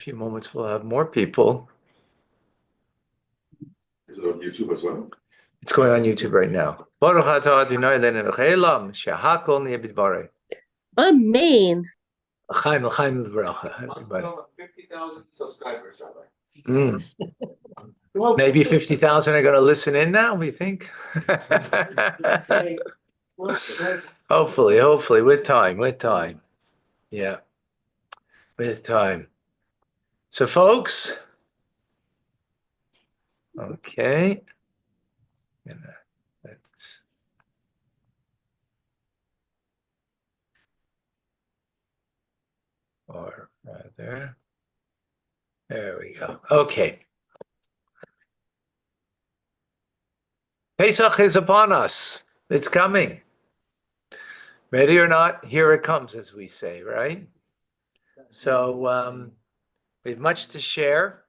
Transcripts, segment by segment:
few moments we'll have more people. Is it on YouTube as well? It's going on YouTube right now. Amen. Everybody. 50,000 subscribers, Rabbi. Maybe 50,000 are going to listen in now, we think? Hopefully, with time. Yeah, with time. So, folks, okay. Let's. Or rather, there we go. Okay. Pesach is upon us. It's coming. Ready or not, here it comes, as we say, right? So we have much to share,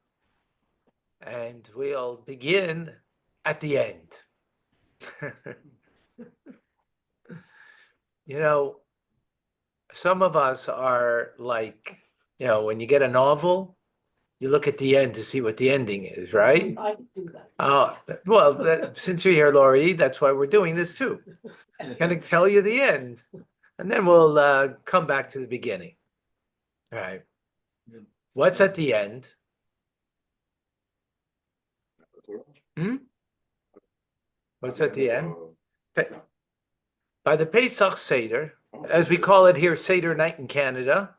and we'll begin at the end. You know, some of us are like, when you get a novel, you look at the end to see what the ending is, right? I do that. Oh, well, since you're here, Laurie, that's why we're doing this too. I'm going to tell you the end, and then we'll come back to the beginning. All right. What's at the end? What's at the end? By the Pesach Seder, as we call it here, Seder night in Canada,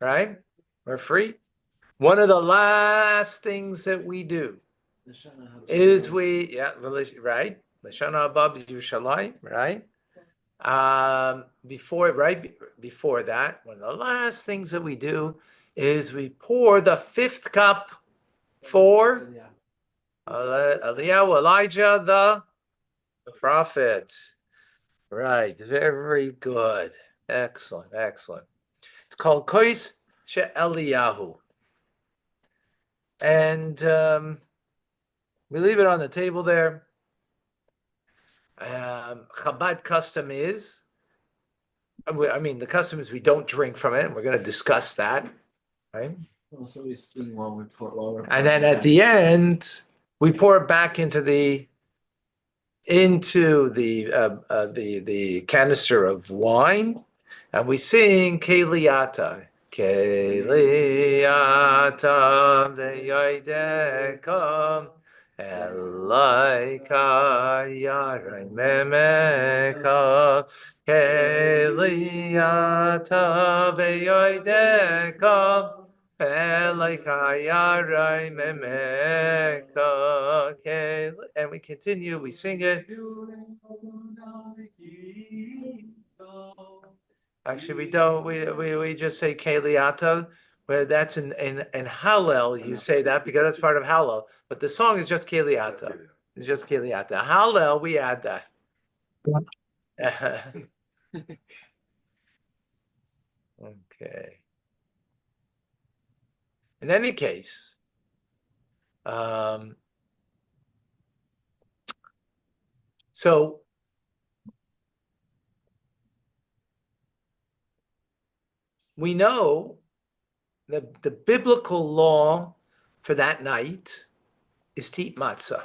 right? We're free. One of the last things that we do is right? Lashana Haba Yerushalayim, right? Before that, one of the last things that we do is we pour the fifth cup for Elijah the prophet. Right, very good. Excellent. It's called Kois She'Eliyahu. And we leave it on the table there. Chabad custom is, the custom is we don't drink from it. And we're going to discuss that, right? Also, we sing while we pour. And then at the end, we pour it back into the canister of wine, and we sing Keliata. Keliata ve'yodekom Elaika yarai memeka Keliata ve'yodekom and we continue, we sing it. Actually, we don't. We just say Keliata, where that's in Hallel. You say that because that's part of Hallel. But the song is just Keliata. It's just Keliata. Hallel, we add that. Okay. In any case, so we know that the biblical law for that night is to eat matzah.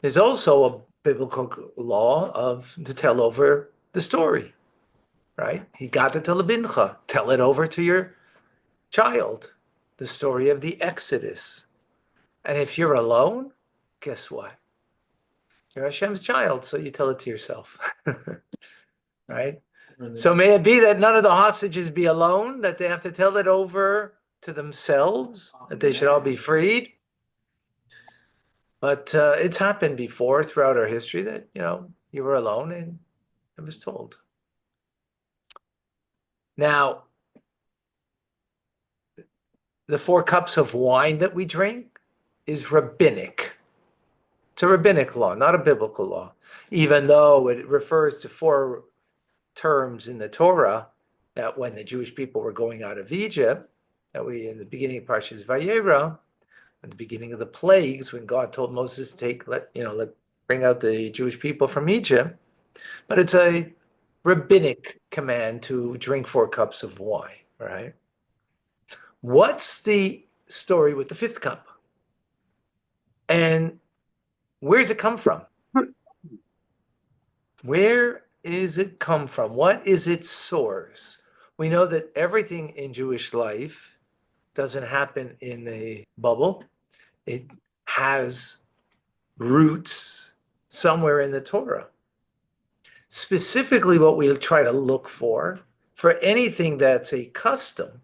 There's also a biblical law to tell over the story, right? He got to tell a bincha, tell it over to your child, the story of the Exodus. And if you're alone, guess what? You're Hashem's child, so you tell it to yourself, right? So may it be that none of the hostages be alone, that they have to tell it over to themselves, that they should all be freed. But it's happened before throughout our history that, you were alone and it was told. Now, the 4 cups of wine that we drink is rabbinic. It's a rabbinic law, not a biblical law, even though it refers to 4 terms in the Torah that when the Jewish people were going out of Egypt, that we in the beginning of Parshas Vayera, at the beginning of the plagues, when God told Moses to bring out the Jewish people from Egypt, but it's a rabbinic command to drink 4 cups of wine, right? what's the story with the fifth cup? And where does it come from? Where is it come from? What is its source? We know that everything in Jewish life doesn't happen in a bubble. It has roots somewhere in the Torah. Specifically, what we'll try to look for anything that's a custom,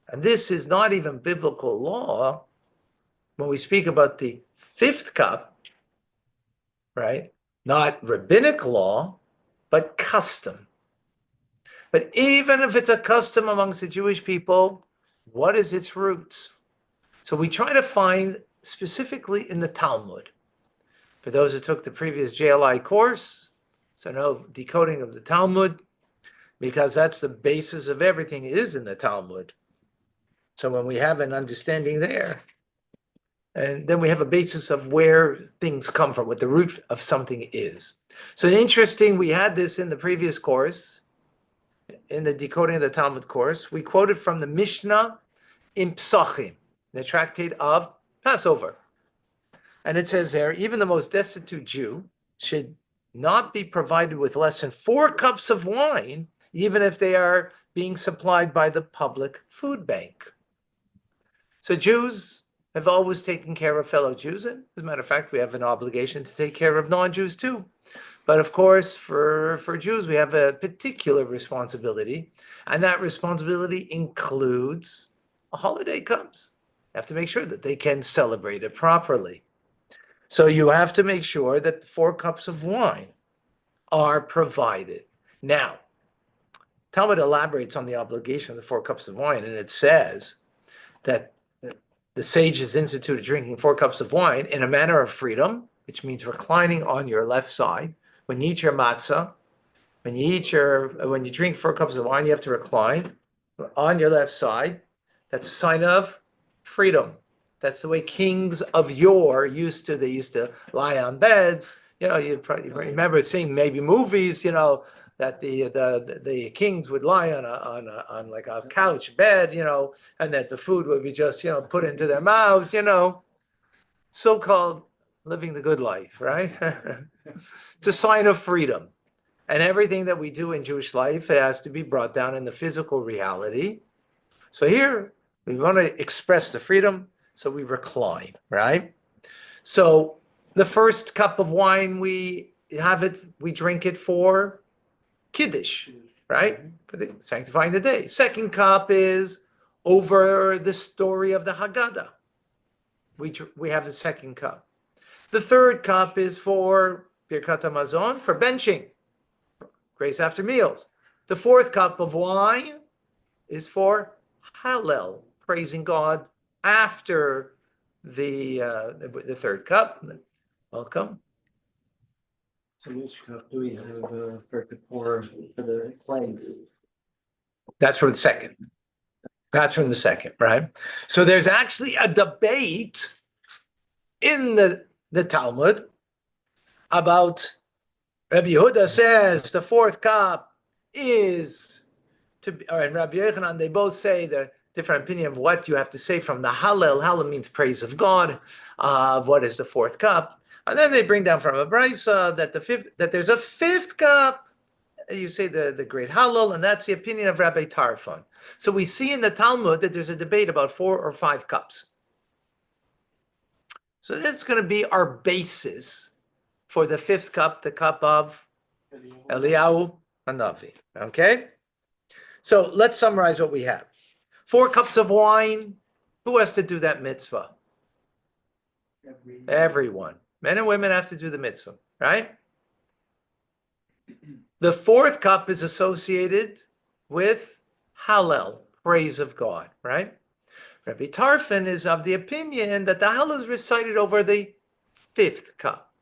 and this is not even biblical law, when we speak about the fifth cup, right? Not rabbinic law, but custom. But even if it's a custom amongst the Jewish people, what is its roots? So we try to find specifically in the Talmud. For those who took the previous JLI course, so no decoding of the Talmud, because that's the basis of everything is in the Talmud. So when we have an understanding there, and then we have a basis of where things come from, what the root of something is. So interesting, we had this in the previous course, in the decoding of the Talmud course. We quoted from the Mishnah in Psachim, the tractate of Passover. And it says there, even the most destitute Jew should not be provided with less than 4 cups of wine, even if they are being supplied by the public food bank. So Jews have always taken care of fellow Jews. And as a matter of fact, we have an obligation to take care of non-Jews too. But of course, for Jews, we have a particular responsibility. And that responsibility includes a holiday comes. You have to make sure that they can celebrate it properly. So you have to make sure that 4 cups of wine are provided. Now, Talmud elaborates on the obligation of the 4 cups of wine, and it says that the sages instituted drinking 4 cups of wine in a manner of freedom, which means reclining on your left side. When you eat your matzah, when you drink 4 cups of wine, you have to recline on your left side. That's a sign of freedom. That's the way kings of yore used to. They used to lie on beds. You probably remember seeing maybe movies. That the kings would lie on like a couch bed. And that the food would be just put into their mouths. So-called living the good life, right? It's a sign of freedom, and everything that we do in Jewish life, it has to be brought down in the physical reality. So here we want to express the freedom. So we recline, right? So the first cup of wine, we drink it for Kiddush, right? For sanctifying the day. Second cup is over the story of the Haggadah. We have the second cup. The third cup is for Birkat HaMazon, for benching, grace after meals. The fourth cup of wine is for Hallel, praising God after the third cup. Welcome. So which cup do we have for the pour for the plagues? That's from the second. That's from the second, right? So there's actually a debate in the Talmud about Rabbi Yehuda says the fourth cup is and Rabbi Yochanan, they both say the different opinion of what you have to say from the Hallel. Hallel means praise of God. What is the fourth cup? And then they bring down from a brisa that there's a fifth cup. You say the great Hallel, and that's the opinion of Rabbi Tarfon. So we see in the Talmud that there's a debate about 4 or 5 cups. So that's going to be our basis for the fifth cup, the cup of Eliyahu Hanavi. Okay? So let's summarize what we have. 4 cups of wine. Who has to do that mitzvah? Everyone. Men and women have to do the mitzvah, right? The fourth cup is associated with Hallel, praise of God, right? Rabbi Tarfon is of the opinion that the Hallel is recited over the fifth cup.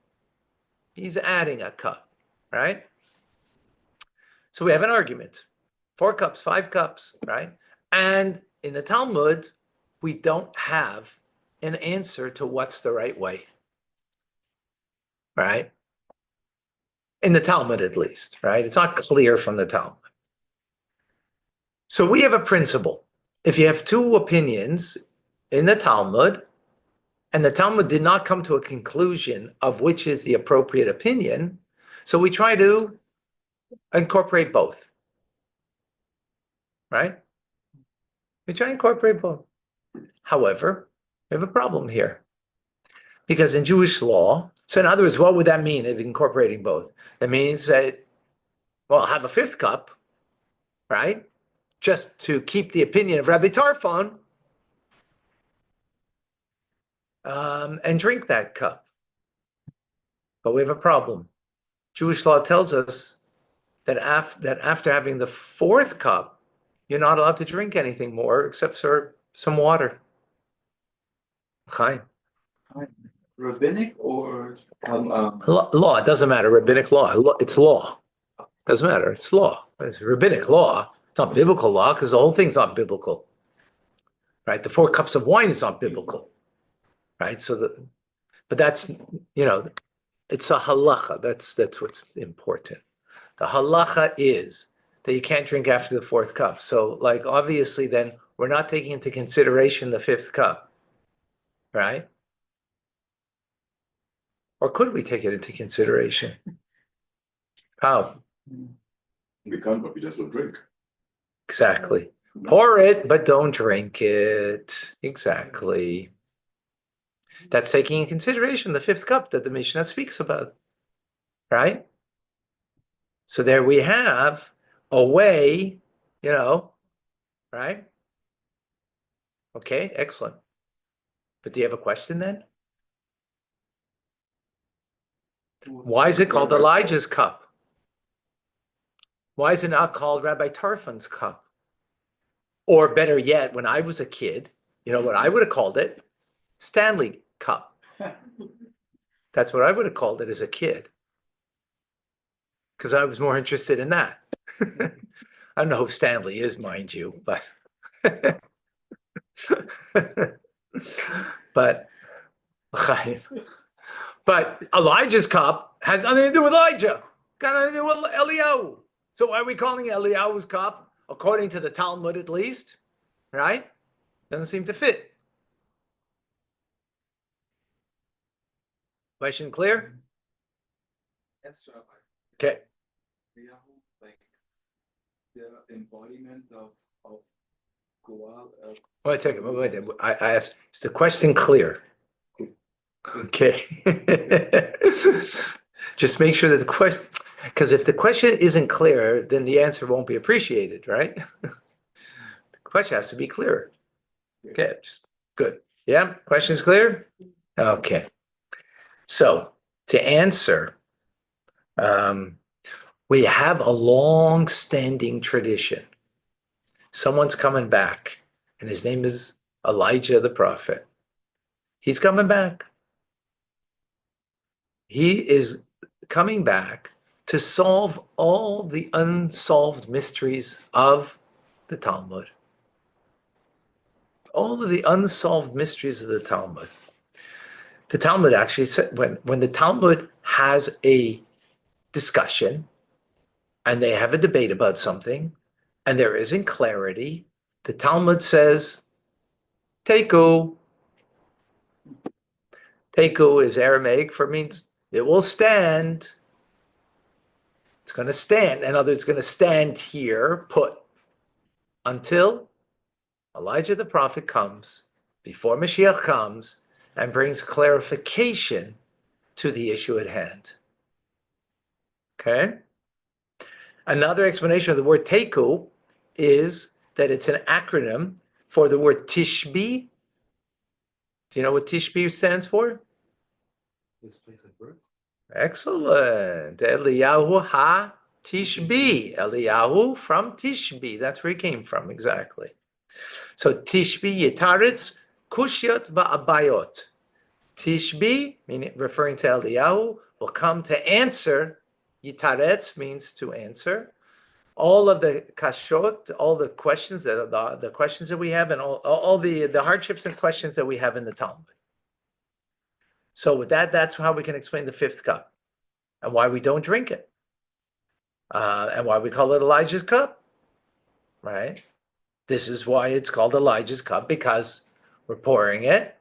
He's adding a cup, right? So we have an argument. 4 cups, 5 cups, right? And in the Talmud, we don't have an answer to what's the right way, right? In the Talmud, at least, right? It's not clear from the Talmud. So we have a principle. if you have two opinions in the Talmud, and the Talmud did not come to a conclusion of which is the appropriate opinion, so we try to incorporate both, right? We try to incorporate both. However, we have a problem here. Because in Jewish law, so in other words, what would that mean if incorporating both? That means that, well, have a fifth cup, right? Just to keep the opinion of Rabbi Tarfon, and drink that cup. But we have a problem. Jewish law tells us that, after having the fourth cup, you're not allowed to drink anything more except for some water. Chaim. Rabbinic or Law, it doesn't matter. Rabbinic law. It's law. Doesn't matter. It's law. It's rabbinic law. It's not biblical law because the whole thing's not biblical. Right? The 4 cups of wine is not biblical. Right? But that's, it's a halacha. That's what's important. The halacha is that you can't drink after the 4th cup. So, like, obviously, then we're not taking into consideration the 5th cup, right? Or could we take it into consideration? How? we can't, but we just don't drink. Exactly. Pour it, but don't drink it. Exactly. That's taking in consideration the 5th cup that the Mishnah speaks about, right? So there we have a way, right? Okay, excellent. But do you have a question then? Why is it called Elijah's cup? Why is it not called Rabbi Tarfon's cup? Or better yet, when I was a kid, you know what I would have called it? Stanley cup. That's what I would have called it as a kid. Because I was more interested in that. I don't know who Stanley is, mind you, but but Elijah's cup has nothing to do with Elijah. Got nothing to do with Eliyahu. So why are we calling it Eliyahu's cup? According to the Talmud, at least, right? Doesn't seem to fit. Question clear? Yes, Rabbi. Okay. Like the embodiment of Goal. Wait a second. I asked, is the question clear? Okay. Just make sure that the question, because if the question isn't clear, then the answer won't be appreciated, right? The question has to be clearer. Okay, just good. Yeah, question's clear? Okay. So to answer, we have a long-standing tradition. Someone's coming back, and his name is Elijah the prophet. He's coming back. He is coming back to solve all the unsolved mysteries of the Talmud. All of the unsolved mysteries of the Talmud. The Talmud actually said, when the Talmud has a discussion and they have a debate about something and there isn't clarity, the Talmud says, Teiku. Teiku is Aramaic for means it will stand. It's going to stand. In other words, it's going to stand here, put, until Elijah the prophet comes, before Mashiach comes, and brings clarification to the issue at hand. Okay? Another explanation of the word Teiku is that it's an acronym for the word Tishbi. Do you know what Tishbi stands for? This place of birth. Excellent. Eliyahu ha Tishbi. Eliyahu from Tishbi. That's where he came from, exactly. So Tishbi Yitaretz Kushyot Ba'abayot. Tishbi, meaning referring to Eliyahu, will come to answer. Yitaretz means to answer all of the kashot, all the questions the questions that we have, and all the hardships and questions that we have in the Talmud. So with that, that's how we can explain the 5th cup and why we don't drink it, and why we call it Elijah's cup, right? This is why it's called Elijah's cup, because we're pouring it,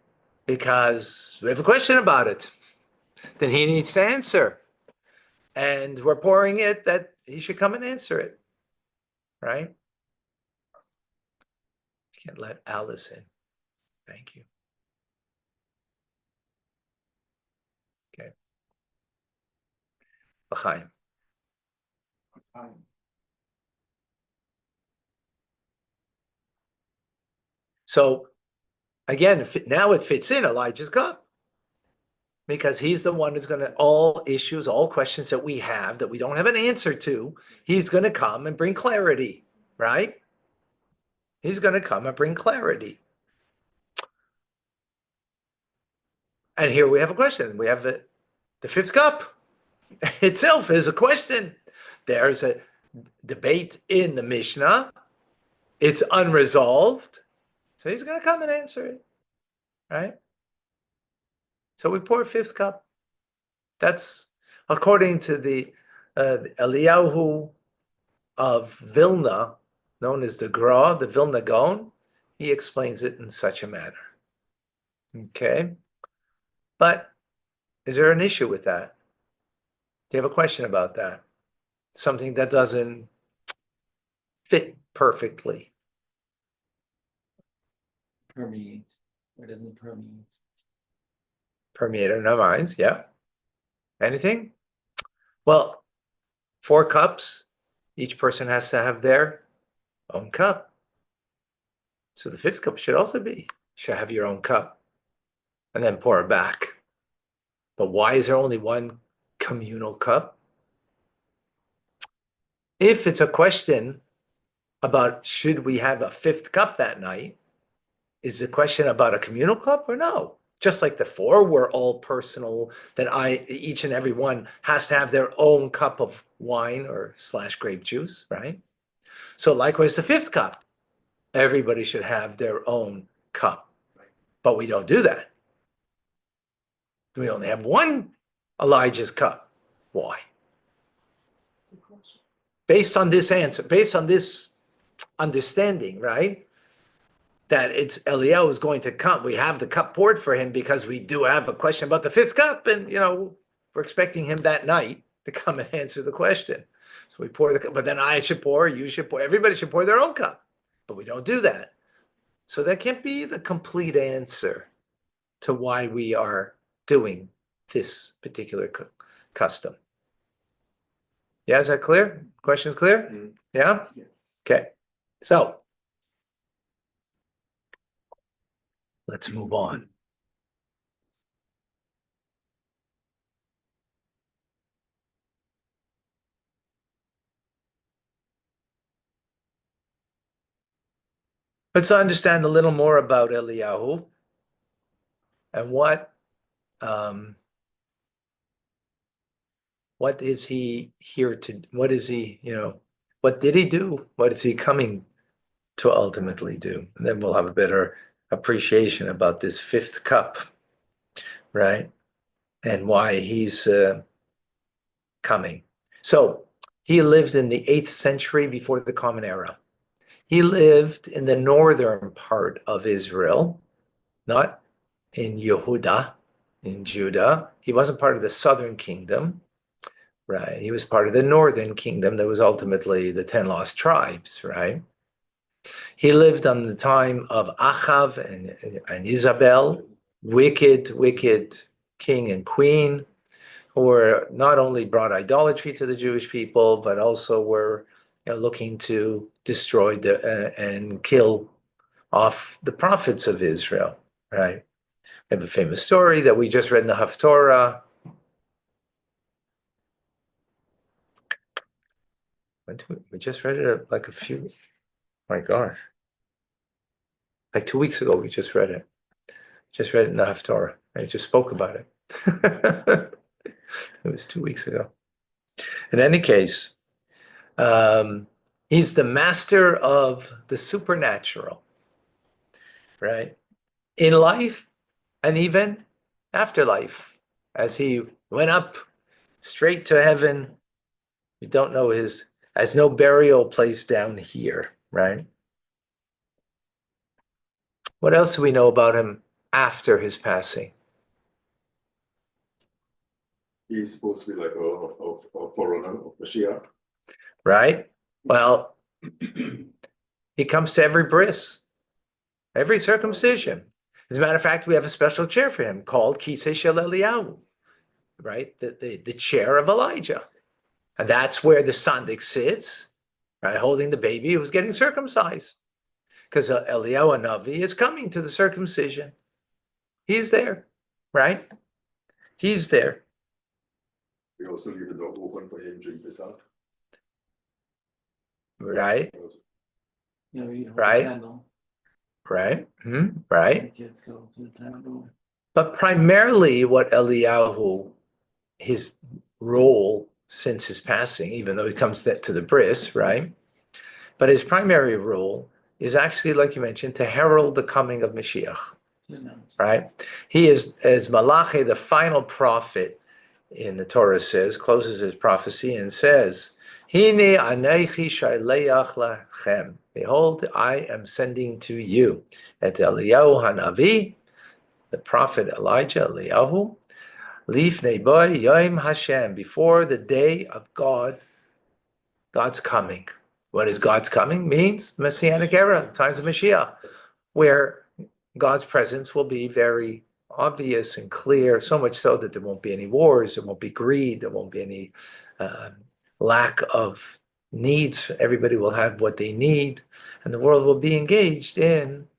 because we have a question about it. Then he needs to answer. And we're pouring it that he should come and answer it. Right? Can't let Alice in. Thank you. Okay. L'chaim. So again, now it fits in Elijah's cup, because he's the one who's going to, all issues, all questions that we have that we don't have an answer to, he's going to come and bring clarity, right? He's going to come and bring clarity. And here we have a question. We have the fifth cup itself is a question. There's a debate in the Mishnah. It's unresolved. So he's going to come and answer it, right? So we pour a fifth cup. That's according to the Eliyahu of Vilna, known as the Gra, the Vilna Gaon. He explains it in such a manner. Okay? But is there an issue with that? Do you have a question about that? Something that doesn't fit perfectly. Permeate. Or doesn't permeate. Permeate in our minds, yeah. Anything? Well, 4 cups, each person has to have their own cup. So the fifth cup should also be, should have your own cup and then pour it back. But why is there only one communal cup? If it's a question about should we have a fifth cup that night, is the question about a communal cup or no? Just like the 4 were all personal, then each and every one has to have their own cup of wine or / grape juice, right? So likewise, the fifth cup, everybody should have their own cup. But we don't do that. We only have one Elijah's cup. Why? Based on this answer, based on this understanding, right? That it's Eliyahu is going to come. We have the cup poured for him because we do have a question about the fifth cup, and we're expecting him that night to come and answer the question. So we pour the cup, but then I should pour, you should pour, everybody should pour their own cup. But we don't do that. So that can't be the complete answer to why we are doing this particular custom. Yeah, is that clear? Question's clear? Mm. Yeah? Yes. Okay. So let's move on. Let's understand a little more about Eliyahu and what is he here to, what is he, what did he do? What is he coming to ultimately do? And then we'll have a better appreciation about this fifth cup, right? And why he's coming. So he lived in the 8th century before the Common Era. He lived in the northern part of Israel, not in Yehuda, in Judah. He wasn't part of the southern kingdom, right? He was part of the northern kingdom that was ultimately the 10 lost tribes, right? He lived on the time of Achav and Isabel, wicked king and queen, who were not only brought idolatry to the Jewish people, but also were looking to destroy and kill off the prophets of Israel, right? We have a famous story that we just read in the Haftorah. We just read it like my gosh. Like 2 weeks ago, we just read it. Just read it in the Haftorah. I just spoke about it. It was 2 weeks ago. In any case, he's the master of the supernatural, right? In life and even afterlife. As he went up straight to heaven, we don't know has no burial place down here, right? What else do we know about him after his passing? He's supposed to be like a forerunner of Mashiach. Right? Well, he comes to every bris, every circumcision. As a matter of fact, we have a special chair for him called Kisei Shel Eliyahu, right? The chair of Elijah. And that's where the Sandik sits, right? Holding the baby who's getting circumcised. Because Eliyahu Navi is coming to the circumcision. He's there, right? He's there. We also leave the door open for him during Pesach. Right? You know, you hold Right. the candle, Right? the Right? kids go to the temple. But primarily what Eliyahu, his role since his passing, even though he comes to the bris, right? But his primary role is actually, like you mentioned, to herald the coming of Mashiach, You know, right? He is, as Malachi, the final prophet in the Torah says, closes his prophecy and says, Hine anechi shaleach lachem. Behold, I am sending to you et Eliyahu Hanavi, the prophet Elijah, Eliyahu, Lifnei boy Yom Hashem, before the day of God's coming. What is God's coming? Means the Messianic era, times of Mashiach, where God's presence will be very obvious and clear, so much so that there won't be any wars, there won't be greed, there won't be any lack of needs. Everybody will have what they need, and the world will be engaged in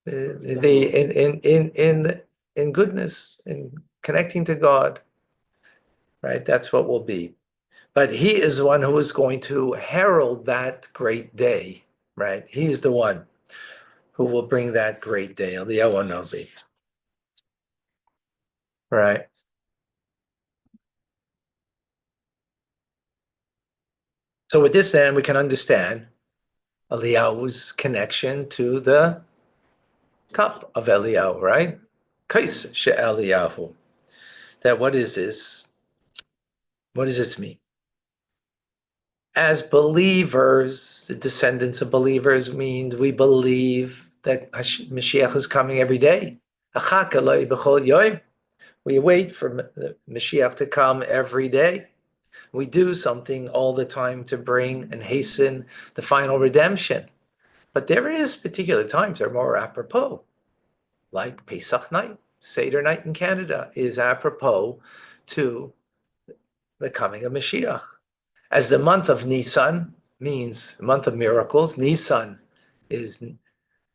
in goodness, in connecting to God. Right? That's what will be. But he is the one who is going to herald that great day, right? He is the one who will bring that great day, Eliyahu Navi. Right? So with this then, we can understand Eliyahu's connection to the cup of Eliyahu, right? Kais she'Eliyahu. That what is this? What does this mean? As believers, the descendants of believers means we believe that Mashiach is coming every day. We wait for the Mashiach to come every day. We do something all the time to bring and hasten the final redemption. But there is particular times that are more apropos, like Pesach night, Seder night in Canada is apropos to the coming of Mashiach. As the month of Nisan means month of miracles, Nisan is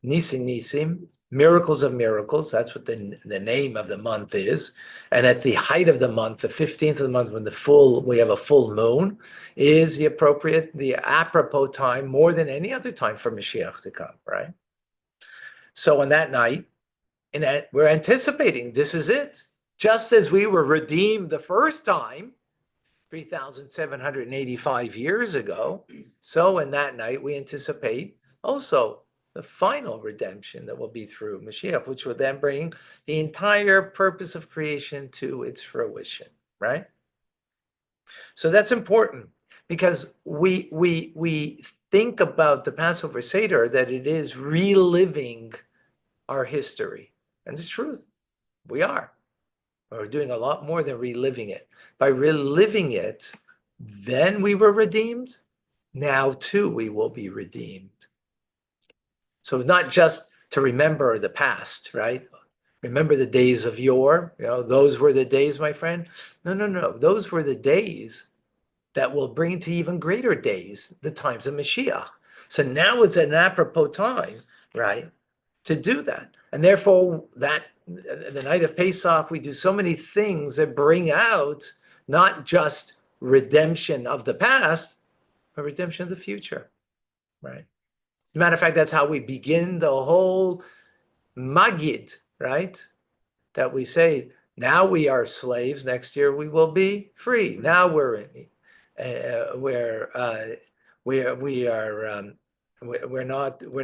Nisim, miracles of miracles. That's what the name of the month is. And at the height of the month, the 15th of the month, when we have a full moon, is the apropos time more than any other time for Mashiach to come, right? So on that night, we're anticipating this is it. Just as we were redeemed the first time, 3,785 years ago. So in that night, we anticipate also the final redemption that will be through Mashiach, which will then bring the entire purpose of creation to its fruition, right? So that's important because we think about the Passover Seder that it is reliving our history. And it's truth. We are. We're doing a lot more than reliving it. By reliving it, then we were redeemed. Now, too, we will be redeemed. So not just to remember the past, right? Remember the days of yore. Those were the days, my friend. No. Those were the days that will bring to even greater days, the times of Mashiach. So now it's an apropos time, right, to do that. And therefore, the night of Pesach, we do so many things that bring out not just redemption of the past, but redemption of the future, right? As a matter of fact, that's how we begin the whole Magid, right? That we say, now we are slaves, next year we will be free. Now we're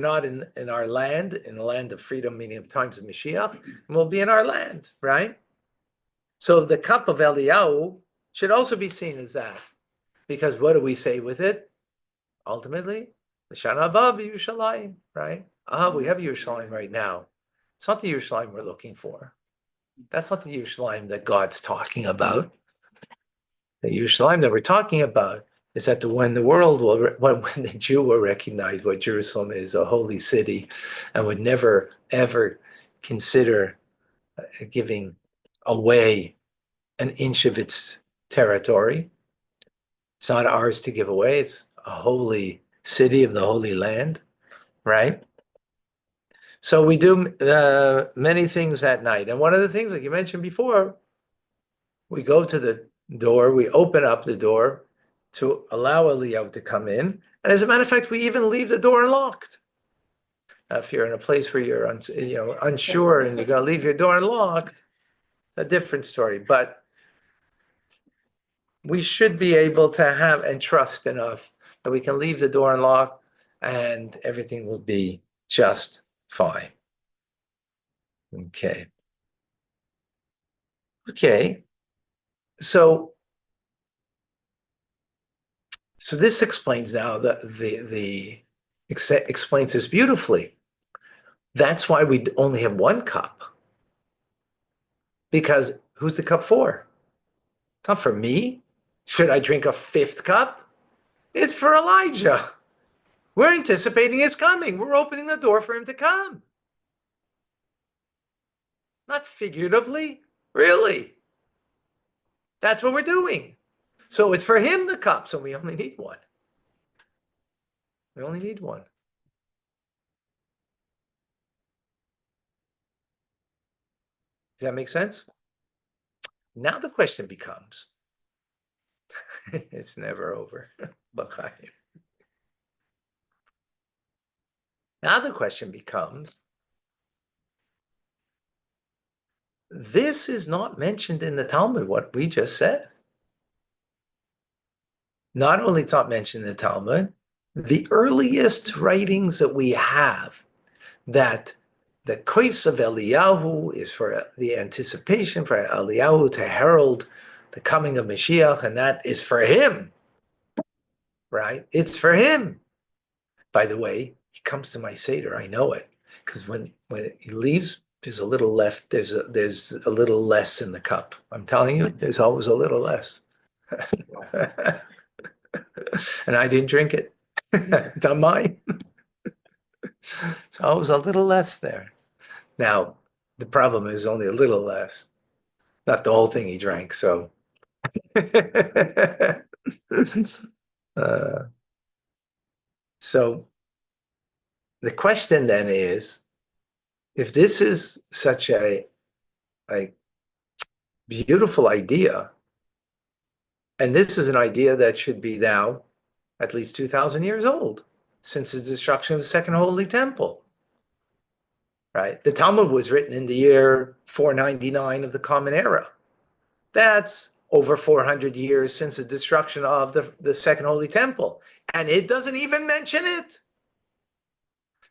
not in our land, in the land of freedom, meaning of times of Mashiach, and we'll be in our land, right? So the cup of Eliyahu should also be seen as that, because what do we say with it? Ultimately, the Shana Haba Yerushalayim, right? We have Yerushalayim right now. It's not the Yerushalayim we're looking for. That's not the Yerushalayim that God's talking about. The Yerushalayim that we're talking about is that when the world will, when the Jew will recognize what Jerusalem is, a holy city, and would never, ever consider giving away an inch of its territory. It's not ours to give away. It's a holy city of the Holy Land, right? So we do many things at night. And one of the things, like you mentioned before, we go to the door, we open up the door to allow Eliyahu to come in. And as a matter of fact, we even leave the door unlocked. Now, if you're in a place where you're unsure and you're going to leave your door unlocked, it's a different story. But we should be able to have and trust enough that we can leave the door unlocked and everything will be just fine. Okay. Okay. So this explains now explains this beautifully. That's why we only have one cup. Because who's the cup for? It's not for me. Should I drink a fifth cup? It's for Elijah. We're anticipating his coming. We're opening the door for him to come. Not figuratively, really. That's what we're doing. So it's for him the cup, so we only need one. We only need one. Does that make sense? Now the question becomes, it's never over. Now the question becomes, this is not mentioned in the Talmud, what we just said. Not only it's not mentioned in the Talmud, the earliest writings that we have that the Kos of Eliyahu is for the anticipation for Eliyahu to herald the coming of Mashiach, and that is for him, right? It's for him. By the way, he comes to my Seder, I know it, because when he leaves, there's a little left, there's a little less in the cup. I'm telling you, there's always a little less. And I didn't drink it. Not mine. So always a little less there. Now, the problem is only a little less, not the whole thing he drank. So, so the question then is, if this is such a beautiful idea, and this is an idea that should be now at least 2,000 years old, since the destruction of the Second Holy Temple. Right? The Talmud was written in the year 499 of the Common Era. That's over 400 years since the destruction of the Second Holy Temple. And it doesn't even mention it.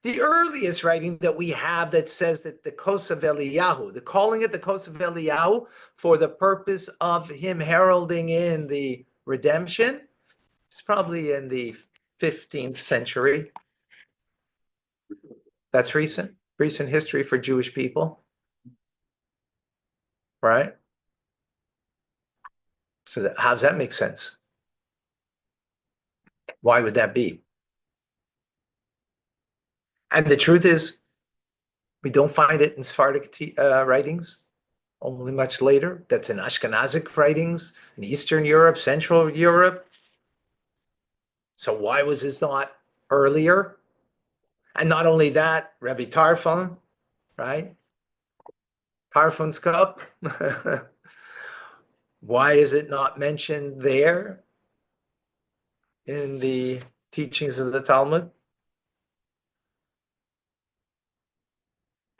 The earliest writing that we have that says that the Kos of Eliyahu, the calling it the Kos of Eliyahu for the purpose of him heralding in the redemption, is probably in the 15th century. That's recent history for Jewish people, right? So how does that make sense? Why would that be? And the truth is, we don't find it in Sephardic writings, only much later. That's in Ashkenazic writings, in Eastern Europe, Central Europe. So why was this not earlier? And not only that, Rabbi Tarfon, right? Tarfon's cup. Why is it not mentioned there in the teachings of the Talmud?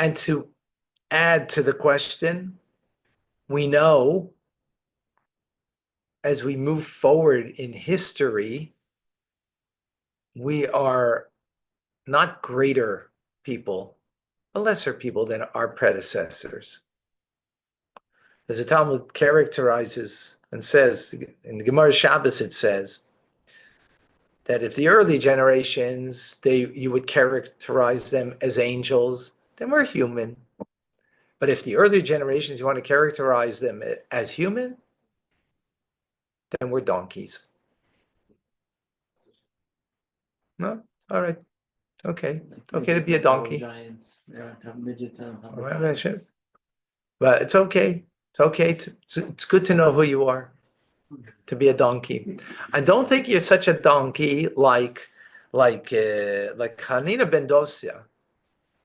And to add to the question, we know as we move forward in history, we are not greater people, but lesser people than our predecessors. As the Talmud characterizes and says, in the Gemara Shabbos it says, that if the early generations, you would characterize them as angels, then we're human. But if the earlier generations, you want to characterize them as human, then we're donkeys. No? All right. Okay. Okay to be a donkey. Giants, they don't have midgets on top of Well, that's it. giants. But it's okay. It's okay. It's good to know who you are, to be a donkey. I don't think you're such a donkey like Hanina ben Dosia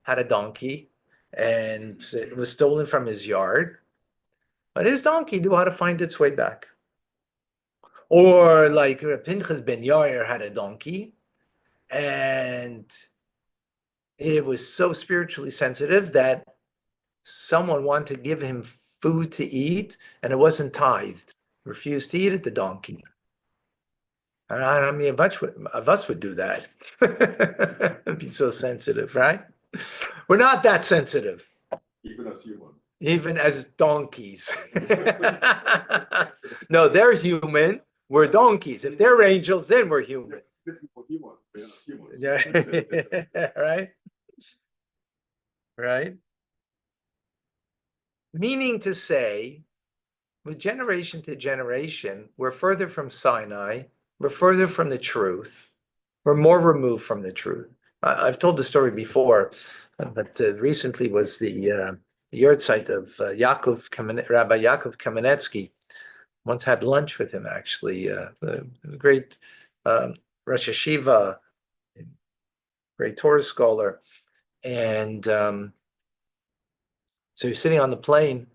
had a donkey and it was stolen from his yard, but his donkey knew how to find its way back. Or like Pinchas ben Yair had a donkey and it was so spiritually sensitive that someone wanted to give him food to eat and it wasn't tithed. Refused to eat it, the donkey. I mean, of us would do that. It'd be so sensitive, right? We're not that sensitive, Even as humans. even as donkeys. No, they're human. We're donkeys. If they're angels, then we're human. Different for humans. They're not humans. Yeah. Right? Right? Meaning to say, with generation to generation, we're further from Sinai, we're further from the truth, we're more removed from the truth. I've told the story before, but recently was the yard site of Rabbi Yaakov Kamenetsky. Once had lunch with him, actually, the great Rosh Hashiva, great Torah scholar. And so he's sitting on the plane,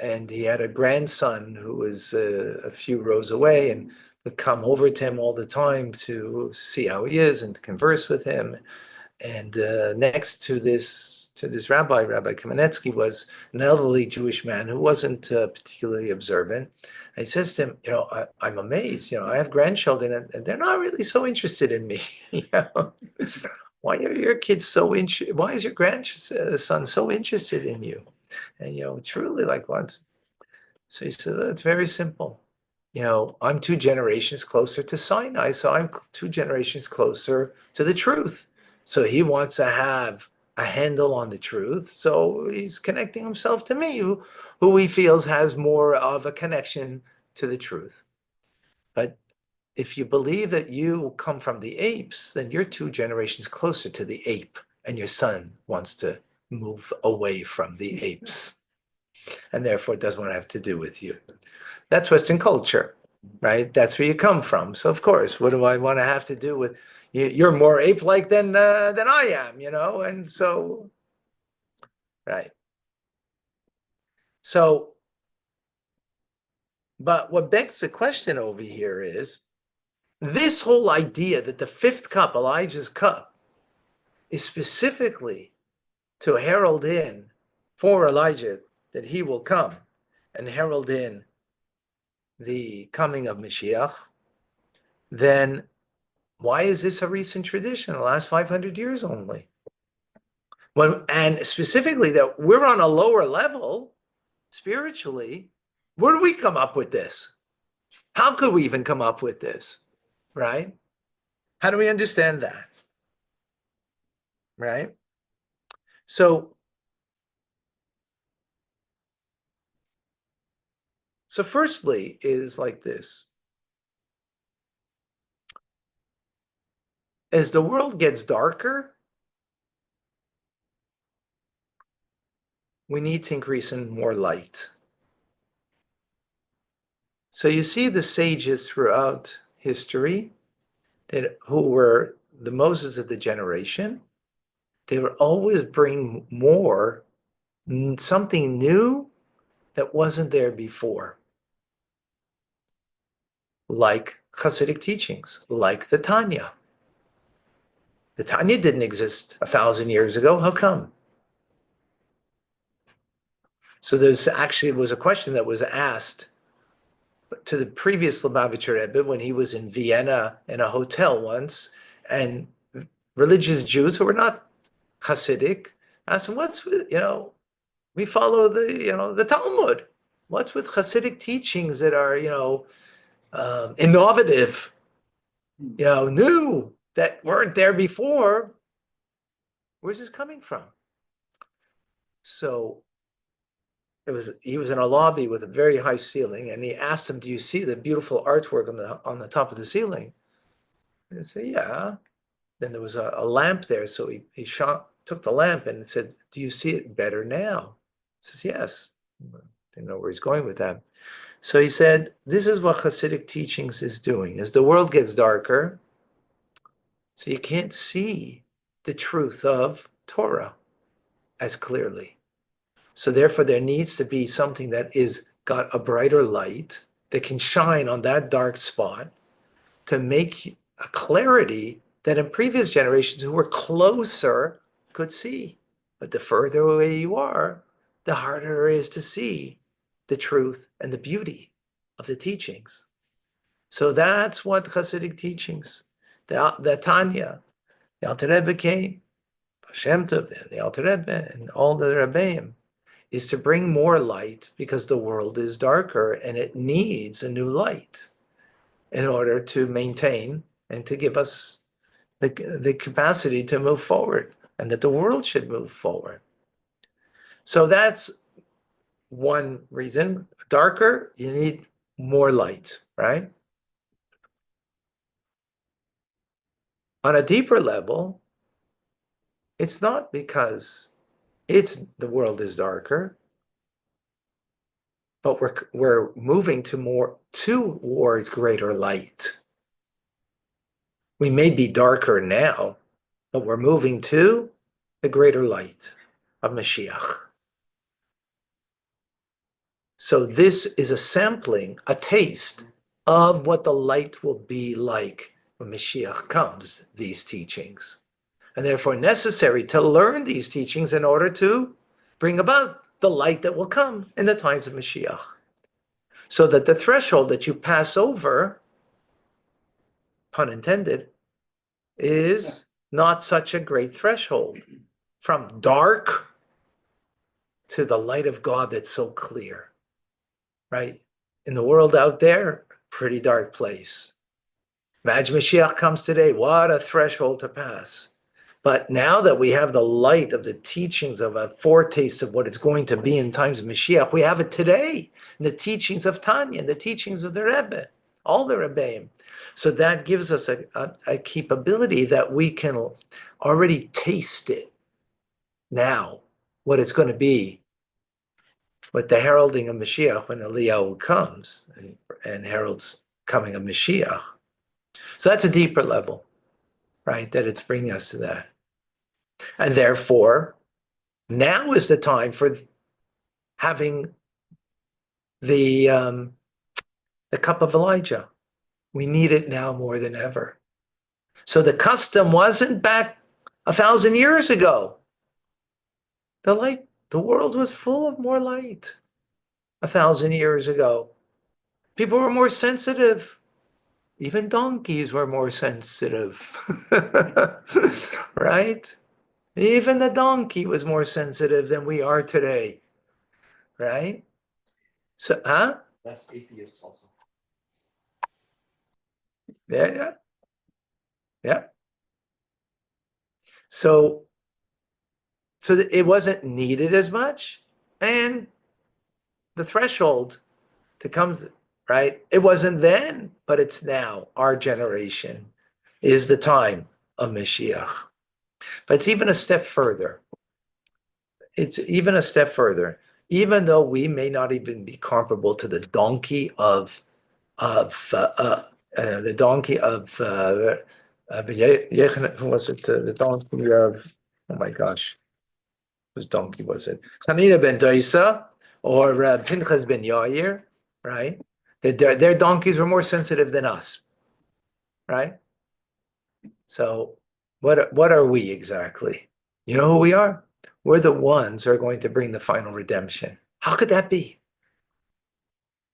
and he had a grandson who was a few rows away and would come over to him all the time to see how he is and to converse with him. And next to this Rabbi Kamenetsky, was an elderly Jewish man who wasn't particularly observant. And he says to him, I'm amazed. I have grandchildren, and they're not really so interested in me. Why are your kids so interested? Why is your grandson so interested in you? And truly, like once. So he said, well, it's very simple. I'm 2 generations closer to Sinai, so I'm 2 generations closer to the truth. So he wants to have a handle on the truth. So he's connecting himself to me, who he feels has more of a connection to the truth. But if you believe that you come from the apes, then you're 2 generations closer to the ape, and your son wants to move away from the apes, and therefore it doesn't want to have to do with you. That's Western culture, right? That's where you come from. So of course, what do I want to have to do with you? You're more ape-like than I am, and so, right. So, but what begs the question over here is this whole idea that the 5th cup, Elijah's cup, is specifically to herald in for Elijah that he will come and herald in the coming of Mashiach, then why is this a recent tradition, the last 500 years only? And specifically that we're on a lower level spiritually, where do we come up with this? How could we even come up with this, right? How do we understand that, right? So firstly is like this. As the world gets darker, we need to increase in more light. So you see the sages throughout history who were the Moses of the generation, they would always bring more, something new that wasn't there before. Like Hasidic teachings, like the Tanya. The Tanya didn't exist 1,000 years ago. How come? So there's actually was a question that was asked to the previous Lubavitcher Rebbe when he was in Vienna in a hotel once, and religious Jews who were not Hasidic asked him, "What's with, we follow the Talmud. What's with Hasidic teachings that are innovative, new, that weren't there before? Where's this coming from?" So he was in a lobby with a very high ceiling, and he asked him, "Do you see the beautiful artwork on the top of the ceiling?" And he said, "Yeah." Then there was a lamp there, so he took the lamp and said, "Do you see it better now?" He says, "Yes." Didn't know where he's going with that. So he said, "This is what Hasidic teachings is doing. As the world gets darker, so you can't see the truth of Torah as clearly. So therefore, there needs to be something that is got a brighter light that can shine on that dark spot to make a clarity that in previous generations who were closer could see. But the further away you are, the harder it is to see the truth and the beauty of the teachings. So that's what Hasidic teachings, the Tanya, the Alter Rebbe came, Shem Tov, the Alter Rebbe, and all the Rebbeim, is to bring more light because the world is darker and it needs a new light in order to maintain and to give us the capacity to move forward, and that the world should move forward. So that's one reason. Darker, you need more light, right? On a deeper level, it's not because the world is darker, but we're moving towards greater light. We may be darker now, but we're moving to the greater light of Mashiach. So this is a sampling, a taste of what the light will be like when Mashiach comes, these teachings. And therefore necessary to learn these teachings in order to bring about the light that will come in the times of Mashiach. So that the threshold that you pass over, pun intended, is not such a great threshold. From dark to the light of God that's so clear, right? In the world out there, pretty dark place. Imagine Mashiach comes today, what a threshold to pass. But now that we have the light of the teachings of a foretaste of what it's going to be in times of Mashiach, we have it today in the teachings of Tanya, the teachings of the Rebbe, all the Rebbeim. So that gives us a capability that we can already taste it now, what it's going to be with the heralding of Mashiach when Eliyahu comes and heralds coming of Mashiach. So that's a deeper level, right? That it's bringing us to that. And therefore, now is the time for having the cup of Elijah. We need it now more than ever. So the custom wasn't back 1,000 years ago. The world was full of more light 1,000 years ago. People were more sensitive. Even donkeys were more sensitive, right? Even the donkey was more sensitive than we are today, right? So, huh? That's atheists also. Yeah. Yeah. So it wasn't needed as much, and the threshold to come, right? It wasn't then, but it's now. Our generation is the time of Mashiach. But it's even a step further. It's even a step further, even though we may not even be comparable to the donkey of the donkey of who was it? The donkey of, oh my gosh, whose donkey was it? Hanina ben Doisa or Pinchas ben Yair, right? Their donkeys were more sensitive than us, right? So what are we exactly? You know who we are? We're the ones who are going to bring the final redemption. How could that be?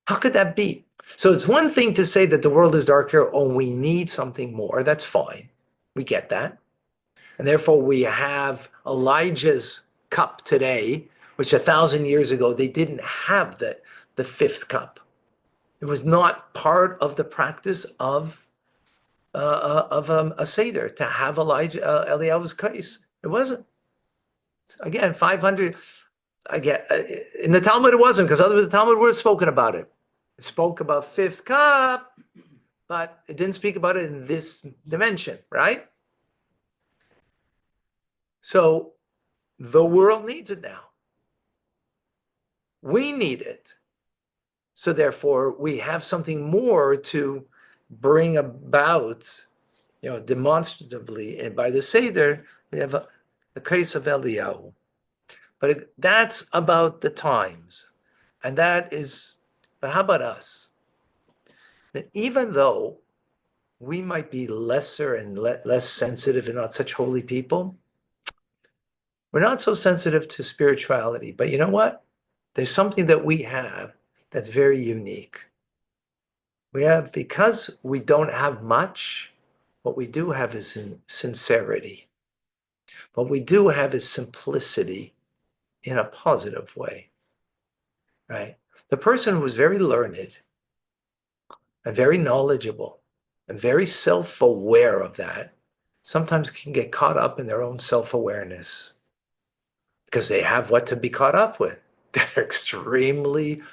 How could that be? So it's one thing to say that the world is darker, oh, we need something more. That's fine. We get that. And therefore we have Elijah's cup today, which 1,000 years ago, they didn't have the fifth cup. It was not part of the practice of a Seder to have Eliyahu's case. It wasn't. Again, 500, Again, in the Talmud it wasn't, because otherwise the Talmud would have spoken about it. It spoke about fifth cup, but it didn't speak about it in this dimension, right? So the world needs it now. We need it. So therefore, we have something more to bring about, demonstratively. And by the Seder, we have the case of Eliyahu. But that's about the times. And that is, but how about us? That even though we might be lesser and less sensitive and not such holy people, we're not so sensitive to spirituality. But you know what? There's something that we have that's very unique. We have, because we don't have much, what we do have is sincerity. What we do have is simplicity in a positive way, right? The person who's very learned and very knowledgeable and very self-aware of that sometimes can get caught up in their own self-awareness because they have what to be caught up with. They're extremely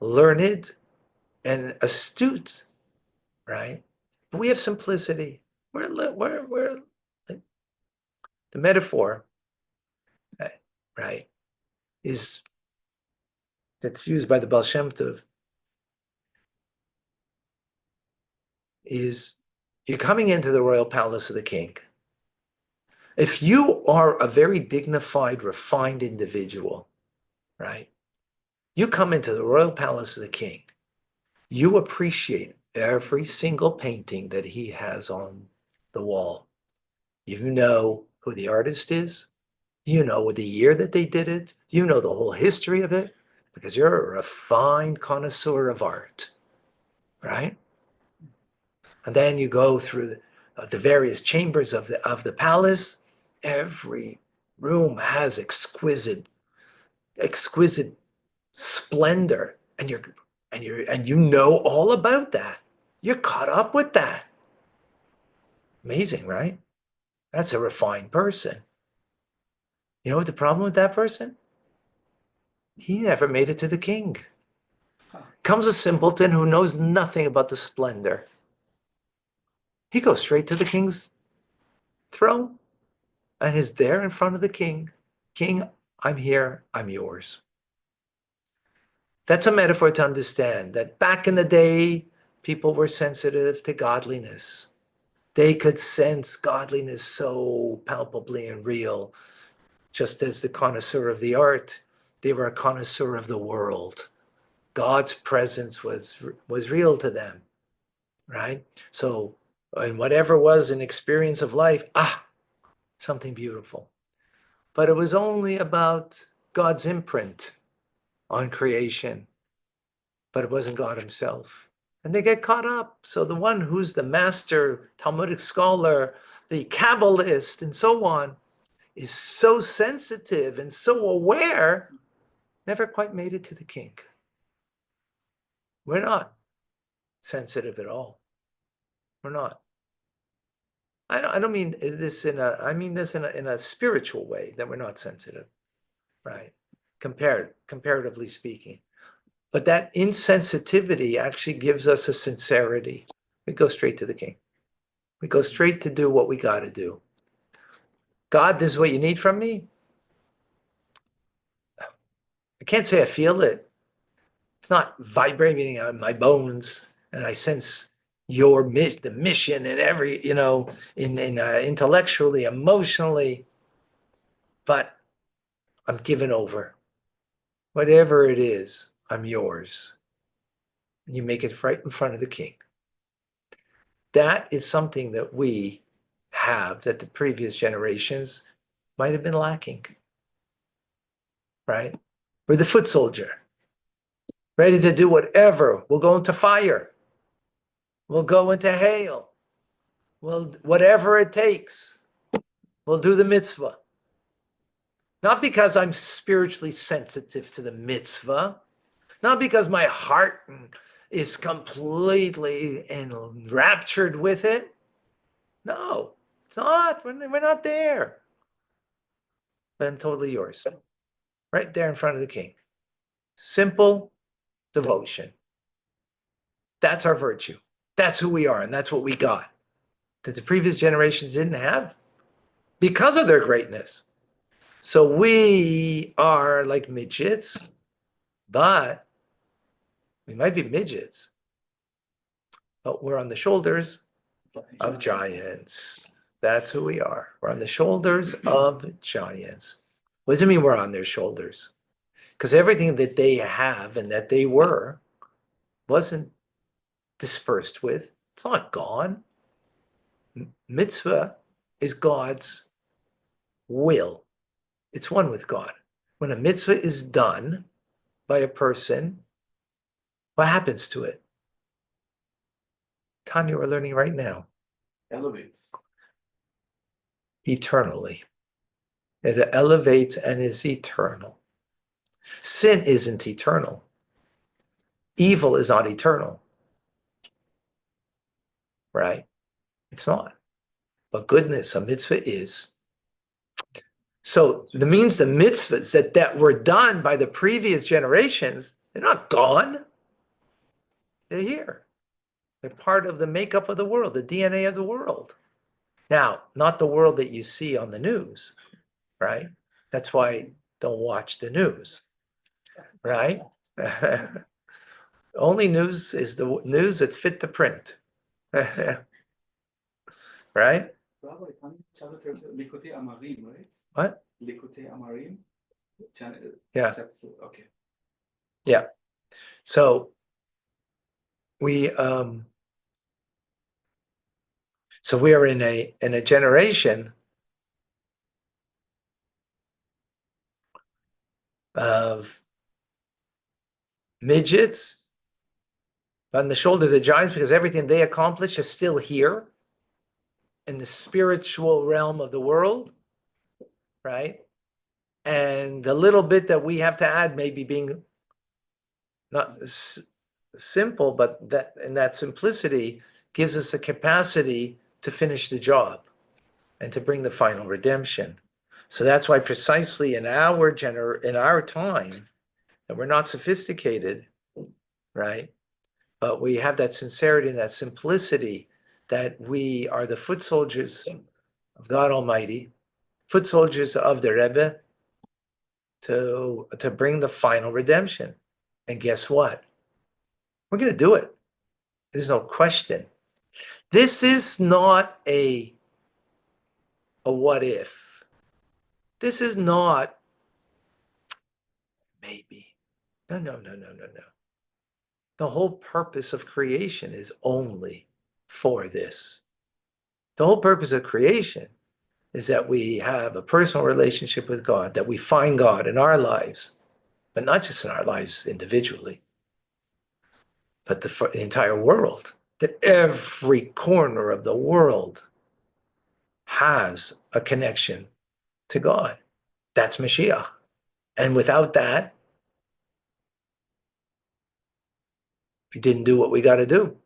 learned and astute, right? But we have simplicity. We're the metaphor, right, is that's used by the Baal Shem Tov is you're coming into the royal palace of the king. If you are a very dignified, refined individual, right, you come into the royal palace of the king, you appreciate every single painting that he has on the wall. You know who the artist is. You know the year that they did it. You know the whole history of it because you're a refined connoisseur of art, right? And then you go through the various chambers of the palace. Every room has exquisite splendor, and you know all about that. You're caught up with that. Amazing, right? That's a refined person. You know what the problem with that person? He never made it to the king. Comes a simpleton who knows nothing about the splendor. He goes straight to the king's throne and is there in front of the king. King, I'm here, I'm yours. That's a metaphor to understand that back in the day, people were sensitive to godliness. They could sense godliness so palpably and real, just as the connoisseur of the art, they were a connoisseur of the world. God's presence was real to them, right? So, and whatever was an experience of life, something beautiful. But it was only about God's imprint on creation, but it wasn't God himself. And they get caught up. So the one who's the master Talmudic scholar, the Kabbalist, and so on, is so sensitive and so aware, never quite made it to the king. We're not sensitive at all. We're not. I don't mean this I mean this in a spiritual way, that we're not sensitive, right? Comparatively speaking. But that insensitivity actually gives us a sincerity. We go straight to the king. We go straight to do what we got to do. God, this is what you need from me. I can't say I feel it. It's not vibrating on my bones, and I sense the mission in every, intellectually, emotionally, but I'm given over. Whatever it is, I'm yours. And you make it right in front of the king. That is something that we have that the previous generations might have been lacking, right? We're the foot soldier, ready to do whatever. We'll go into fire. We'll go into hail. Whatever it takes, we'll do the mitzvah. Not because I'm spiritually sensitive to the mitzvah, not because my heart is completely enraptured with it. No, it's not. We're not there. But I'm totally yours. right there in front of the king. Simple devotion. That's our virtue. That's who we are, and that's what we got. That the previous generations didn't have because of their greatness. So we are like midgets, but we might be midgets, but we're on the shoulders of giants. That's who we are. We're on the shoulders of giants. What does it mean we're on their shoulders? Because everything that they have and that they were wasn't dispersed with. It's not gone. Mitzvah is God's will. It's one with God. When a mitzvah is done by a person, what happens to it? Tanya, we're learning right now. Elevates. Eternally. It elevates and is eternal. Sin isn't eternal. Evil is not eternal. Right? It's not. But goodness, a mitzvah is. So that means the mitzvahs that were done by the previous generations, they're not gone. They're here. They're part of the makeup of the world, the DNA of the world. Now, not the world that you see on the news, right? That's why don't watch the news, right? Only news is the news that's fit to print, right? What? Yeah. Okay. Yeah. So we are in a generation of midgets on the shoulders of giants because everything they accomplish is still here in the spiritual realm of the world, right? And the little bit that we have to add maybe being not simple, but that in that simplicity gives us a capacity to finish the job and to bring the final redemption. So that's why precisely in our time, that we're not sophisticated, right? But we have that sincerity and that simplicity that we are the foot soldiers of God Almighty, foot soldiers of the Rebbe to bring the final redemption. And guess what? We're going to do it. There's no question. This is not a what if. This is not maybe. No. The whole purpose of creation is only for this. The whole purpose of creation is that we have a personal relationship with God, that we find God in our lives, but not just in our lives individually, but the entire world, that every corner of the world has a connection to God. That's Mashiach. And without that, we didn't do what we got to do.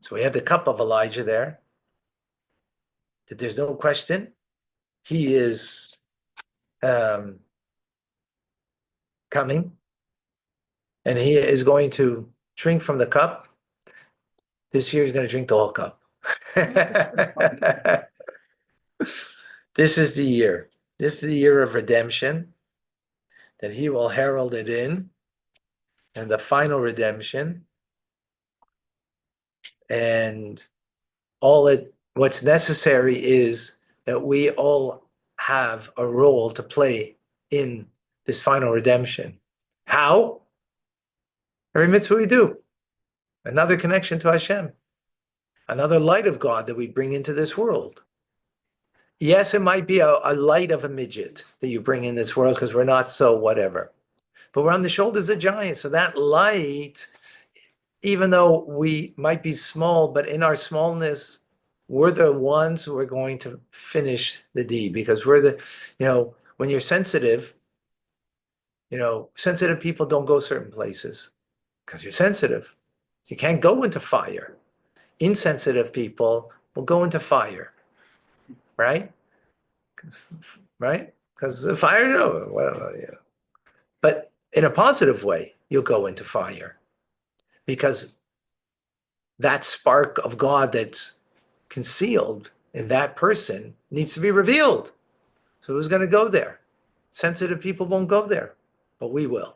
So we have the cup of Elijah there, that there's no question. He is coming, and he is going to drink from the cup. This year he's going to drink the whole cup. This is the year. This is the year of redemption, that he will herald it in, and the final redemption. And what's necessary is that we all have a role to play in this final redemption. How? Every mitzvah we do. Another connection to Hashem. Another light of God that we bring into this world. Yes, it might be a light of a midget that you bring in this world because we're not so whatever. But we're on the shoulders of giants. So that light, even though we might be small, but in our smallness, we're the ones who are going to finish the deed because we're when you're sensitive, sensitive people don't go certain places because you're sensitive. You can't go into fire. Insensitive people will go into fire, right? Right? because the fire, well, yeah. But in a positive way, you'll go into fire because that spark of God that's concealed in that person needs to be revealed. So who's going to go there? Sensitive people won't go there, but we will.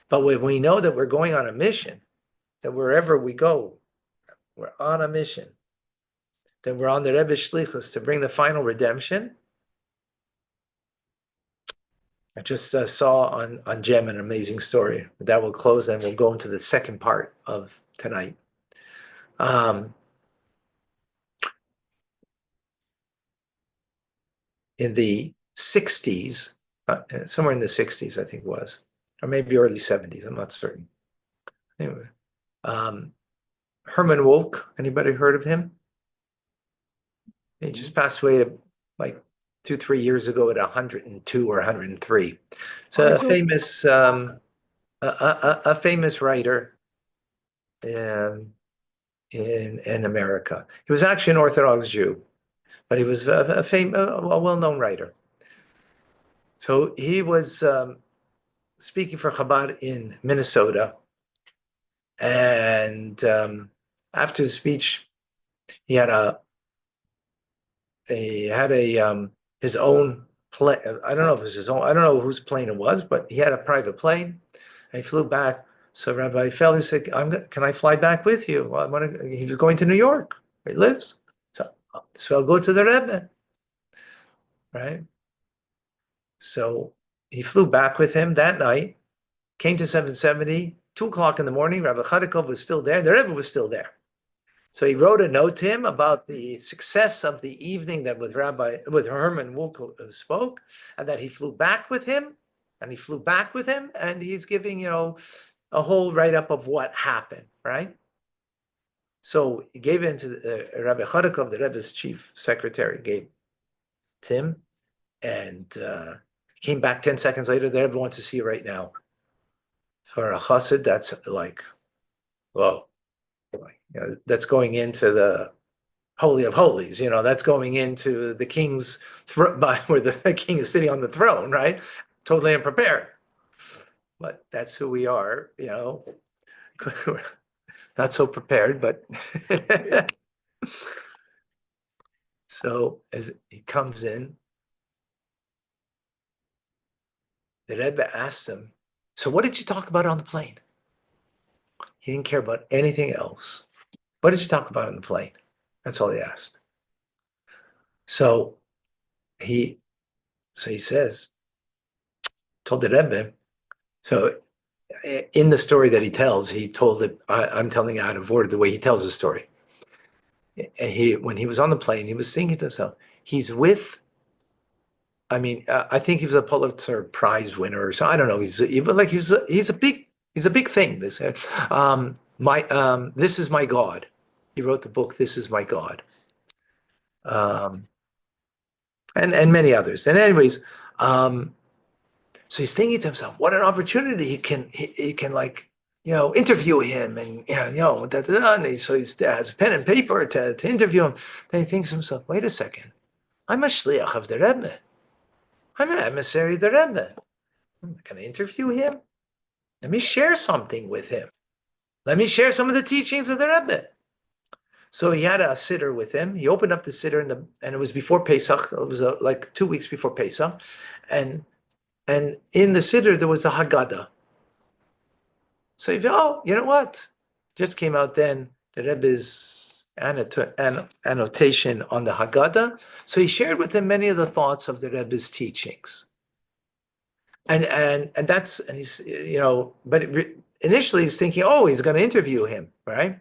But when we know that we're going on a mission, that wherever we go, we're on a mission, that we're on the Rebbe's shlichus to bring the final redemption. I just saw on Gem an amazing story. That will close, and we'll go into the second part of tonight. In the 60s, somewhere in the 60s, I think it was, or maybe early 70s, I'm not certain. Anyway, Herman Wouk, anybody heard of him? He just passed away like 2-3 years ago at 102 or 103. So a famous writer in America. He was actually an Orthodox Jew, but he was a well-known writer. So he was speaking for Chabad in Minnesota, and after the speech, he had his own plane. I don't know if it was his own. I don't know whose plane it was, but he had a private plane, and he flew back. So Rabbi Feller said, "Can I fly back with you?" Well, he was going to New York, where he lives. So I'll go to the Rebbe, right? So he flew back with him that night. Came to 770, 2 o'clock in the morning. Rabbi Chadikov was still there. The Rebbe was still there. So he wrote a note to him about the success of the evening that with Herman Wouk spoke, and that he flew back with him, and he's giving, a whole write-up of what happened, right? So he gave it to Rabbi Chadikov, the Rebbe's chief secretary, gave to him, and he came back 10 seconds later. The Rebbe wants to see you right now. For a chassid, that's like, whoa. That's going into the Holy of Holies, that's going into the king's where the king is sitting on the throne, right? Totally unprepared. But that's who we are, not so prepared, but so as he comes in, the Rebbe asks him, "So what did you talk about on the plane?" He didn't care about anything else. What did you talk about on the plane? That's all he asked. So he says, told the Rebbe, so in the story that he tells, he told it, I'm telling you out of order the way he tells the story. When he was on the plane, he was thinking to himself, he's with, I think he was a Pulitzer Prize winner or so. I don't know. He's a big thing. This, This Is My God. He wrote the book, This Is My God. And many others. And anyways, so he's thinking to himself, what an opportunity he can interview him and so he has a pen and paper to interview him. Then he thinks to himself, wait a second, I'm a shliach of the Rebbe. I'm an emissary of the Rebbe. Can I interview him? Let me share something with him. Let me share some of the teachings of the Rebbe. So he had a siddur with him. He opened up the siddur and it was before Pesach. It was like 2 weeks before Pesach. And in the siddur, there was a Haggadah. So you go, you know what? Just came out then, the Rebbe's annotation on the Haggadah. So he shared with him many of the thoughts of the Rebbe's teachings. And he's, but initially he's thinking, oh, he's going to interview him, right?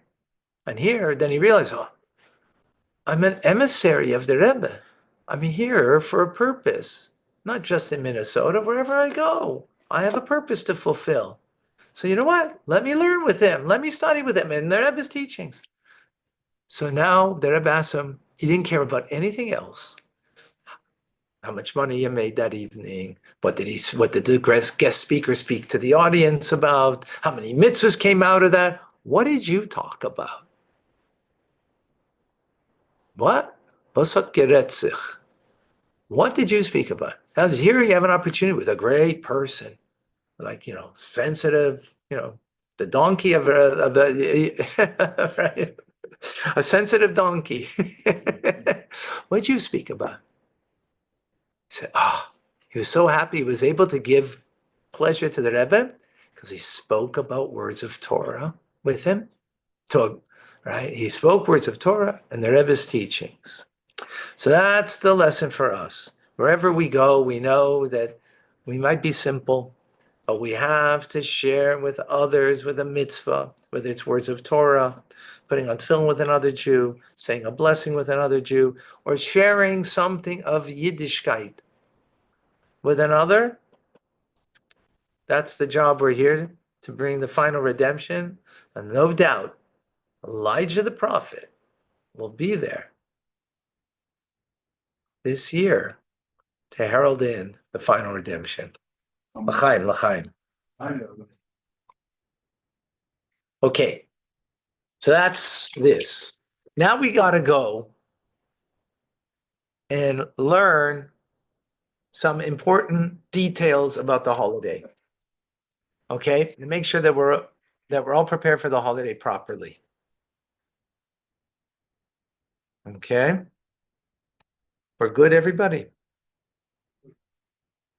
And then he realized, oh, I'm an emissary of the Rebbe. I'm here for a purpose, not just in Minnesota, wherever I go. I have a purpose to fulfill. So you know what? Let me learn with him. Let me study with him and the Rebbe's teachings. So now the Rebbe asked him, he didn't care about anything else. How much money he made that evening? What did the guest speaker speak to the audience about? How many mitzvahs came out of that? What did you talk about? What? Was hat geretzich? What did you speak about? Now, here you have an opportunity with a great person, like, sensitive, the donkey of the, right? A sensitive donkey. What'd you speak about? He said, oh, he was so happy he was able to give pleasure to the Rebbe because he spoke about words of Torah with him. Right? He spoke words of Torah and the Rebbe's teachings. So that's the lesson for us. Wherever we go, we know that we might be simple, but we have to share with others with a mitzvah, whether it's words of Torah, putting on tefillin with another Jew, saying a blessing with another Jew, or sharing something of Yiddishkeit with another. That's the job we're here to bring the final redemption. And no doubt, Elijah the prophet will be there this year to herald in the final redemption. L'chaim, l'chaim. I know. Okay, so that's this. Now we got to go and learn some important details about the holiday. Okay, and make sure that we're all prepared for the holiday properly. Okay, we're good, everybody.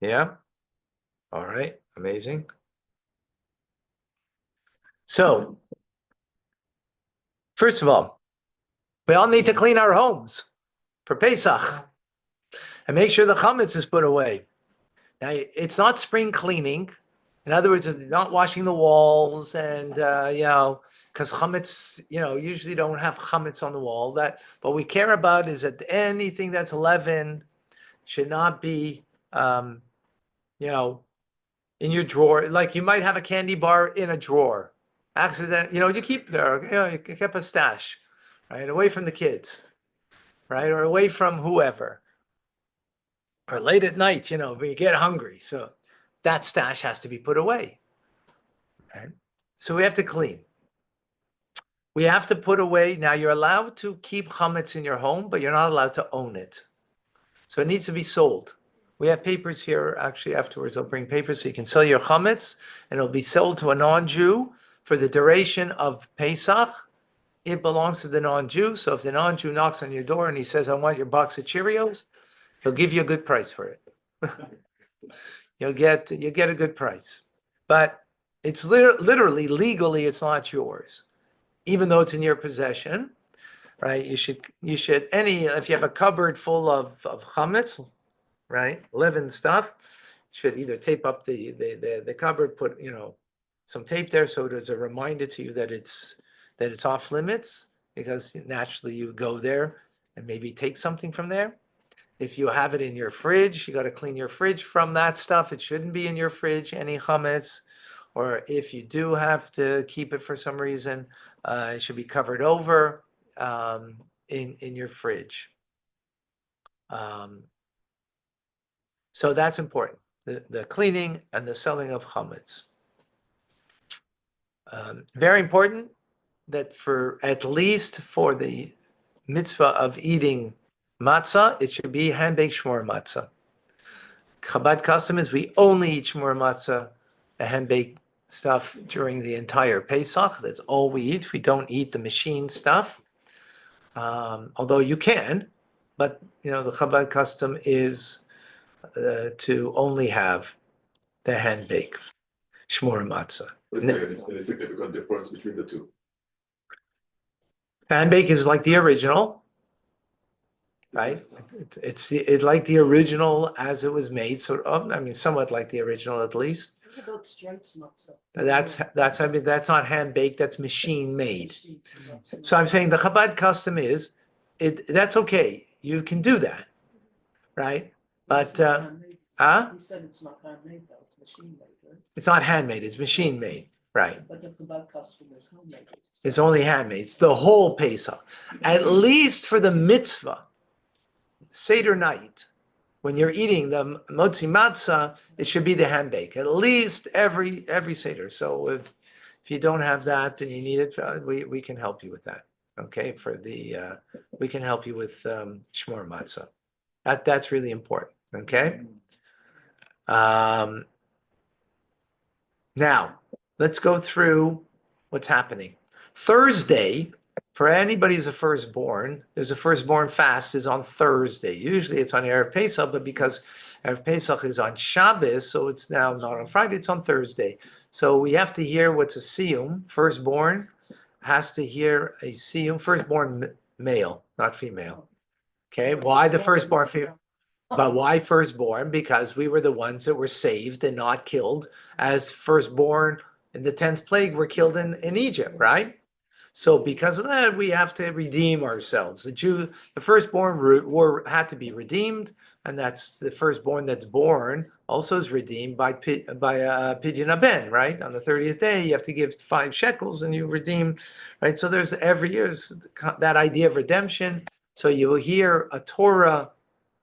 Yeah. All right. Amazing. So, first of all, we all need to clean our homes for Pesach and make sure the chametz is put away. Now, it's not spring cleaning. In other words, it's not washing the walls and, because chametz, usually don't have chametz on the wall. What we care about is that anything that's leavened should not be, in your drawer. Like you might have a candy bar in a drawer. Accident, you keep there, you keep a stash, right? Away from the kids, right? Or away from whoever. Or late at night, when you get hungry. So that stash has to be put away. Right? So we have to clean. We have to put away. Now you're allowed to keep chametz in your home, but you're not allowed to own it. So it needs to be sold. We have papers here. Actually, afterwards, I'll bring papers so you can sell your chametz, and it'll be sold to a non-Jew for the duration of Pesach. It belongs to the non-Jew. So if the non-Jew knocks on your door and he says, I want your box of Cheerios, he'll give you a good price for it. You'll get a good price. But it's literally, legally, it's not yours, even though it's in your possession, right? You should, if you have a cupboard full of chametz, right, leavened stuff, should either tape up the cupboard, put some tape there so there's a reminder to you that it's off limits, because naturally you go there and maybe take something from there. If you have it in your fridge, you got to clean your fridge from that stuff. It shouldn't be in your fridge, any chametz. Or if you do have to keep it for some reason, it should be covered over in your fridge. So that's important, the cleaning and the selling of chametz. Very important that at least for the mitzvah of eating matzah, it should be hand-baked shmur matzah. Chabad custom is we only eat shmur matzah, the hand-baked stuff, during the entire Pesach. That's all we eat. We don't eat the machine stuff, although you can. But the Chabad custom is to only have the hand-baked shmur matzah. Is there any significant difference between the two? Hand-baked is like the original, right? It's like the original as it was made. So somewhat like the original at least. What about stripes matzah? That's not hand-baked. That's machine-made. So I'm saying the Chabad custom is that's okay. You can do that, right? But You said it's not handmade though, it's machine made, right? It's not handmade. It's machine-made, right? But the Chabad custom is handmade. It's only handmade. It's the whole Pesach. At least for the mitzvah, Seder night, when you're eating the motzi matzah, it should be the hand-baked. At least every Seder. So if you don't have that and you need it, we can help you with that. Okay, we can help you with shmur matzah. That's really important, okay? Now, let's go through what's happening. Thursday, for anybody who's a firstborn, there's a firstborn fast is on Thursday. Usually it's on Erev Pesach, but because Erev Pesach is on Shabbos, so it's now not on Friday, it's on Thursday. So we have to hear what's a siyum. Firstborn has to hear a siyum, firstborn male, not female. Okay, why the firstborn female? But why firstborn? Because we were the ones that were saved and not killed as firstborn in the 10th plague were killed in Egypt, right? So because of that, we have to redeem ourselves. The firstborn had to be redeemed, and that's the firstborn that's born also is redeemed by Pidyon Haben, right? On the 30th day, you have to give 5 shekels and you redeem, right? So there's every year that idea of redemption. So you will hear a Torah,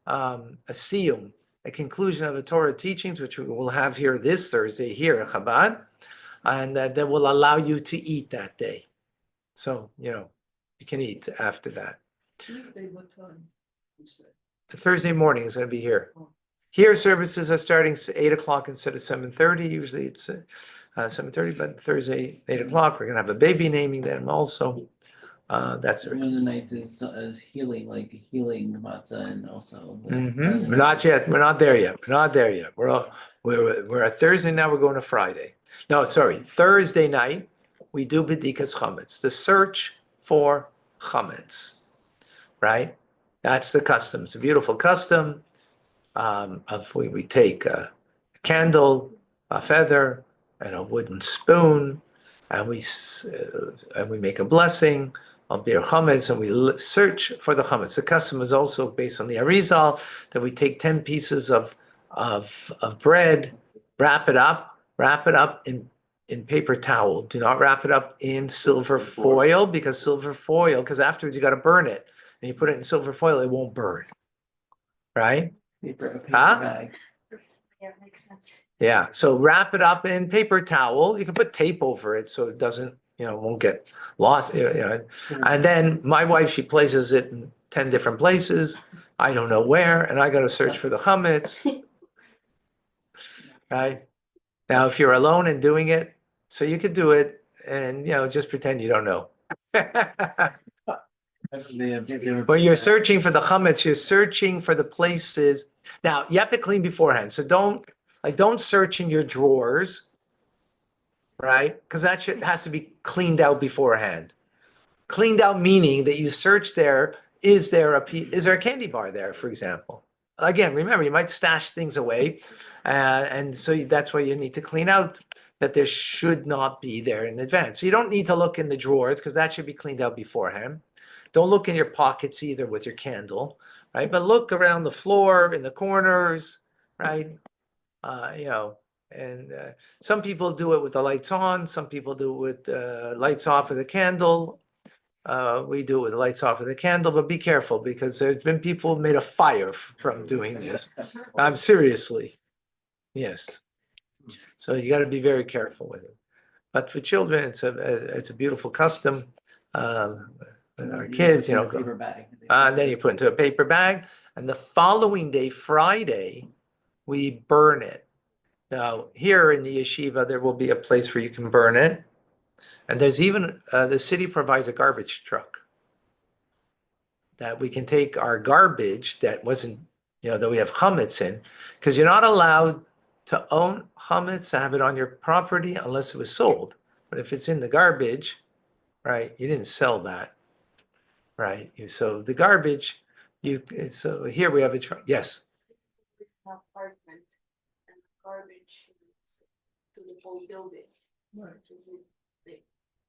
a siyum, a conclusion of the Torah teachings, which we will have here this Thursday here at Chabad, and that will allow you to eat that day. So, you can eat after that. Tuesday, what time? You said? Thursday morning is going to be here. Here services are starting 8 o'clock instead of 7:30. Usually it's 7:30, but Thursday, 8 o'clock. We're going to have a baby naming them also. That's One of the nights is healing, like healing matzah, and also. We're not yet. We're not there yet. We're not there yet. We're at Thursday now. We're going to Friday. No, sorry. Thursday night we do bedikas chametz, the search for chametz, right? That's the custom. It's a beautiful custom. We take a candle, a feather, and a wooden spoon, and we make a blessing on bir chametz, and we search for the chametz. The custom is also based on the Arizal that we take 10 pieces of bread, wrap it up in paper towel. Do not wrap it up in silver foil because afterwards you got to burn it, and you put it in silver foil, it won't burn, right? Paper Huh? bag. Yeah, makes sense. Yeah, so wrap it up in paper towel. You can put tape over it so it doesn't, won't get lost. And then my wife, she places it in 10 different places. I don't know where, and I got to search for the chametz. Right? Now, if you're alone and doing it, so you could do it and, just pretend you don't know. When you're searching for the chametz, you're searching for the places. Now, you have to clean beforehand. So don't search in your drawers, right? Because that shit has to be cleaned out beforehand. Cleaned out meaning that you search there, is there a candy bar there, for example? Again, remember, you might stash things away. And so that's why you need to clean out that there should not be there in advance. So you don't need to look in the drawers because that should be cleaned out beforehand. Don't look in your pockets either with your candle, right? But look around the floor, in the corners, right? And some people do it with the lights on. Some people do it with lights off with a candle. We do it with the lights off with a candle, but be careful because there's been people who made a fire from doing this. Seriously, yes. So you got to be very careful with it. But for children, it's a beautiful custom. And our kids, go. Paper bag. And then you put it into a paper bag, and the following day, Friday, we burn it. Now, here in the yeshiva, there will be a place where you can burn it. And there's even, the city provides a garbage truck that we can take our garbage that wasn't, that we have chametz in, because you're not allowed to own chametz, to have it on your property unless it was sold. But if it's in the garbage, right, you didn't sell that, right? So the garbage, so here we have a truck. Yes. Apartment and garbage to the whole building. Right.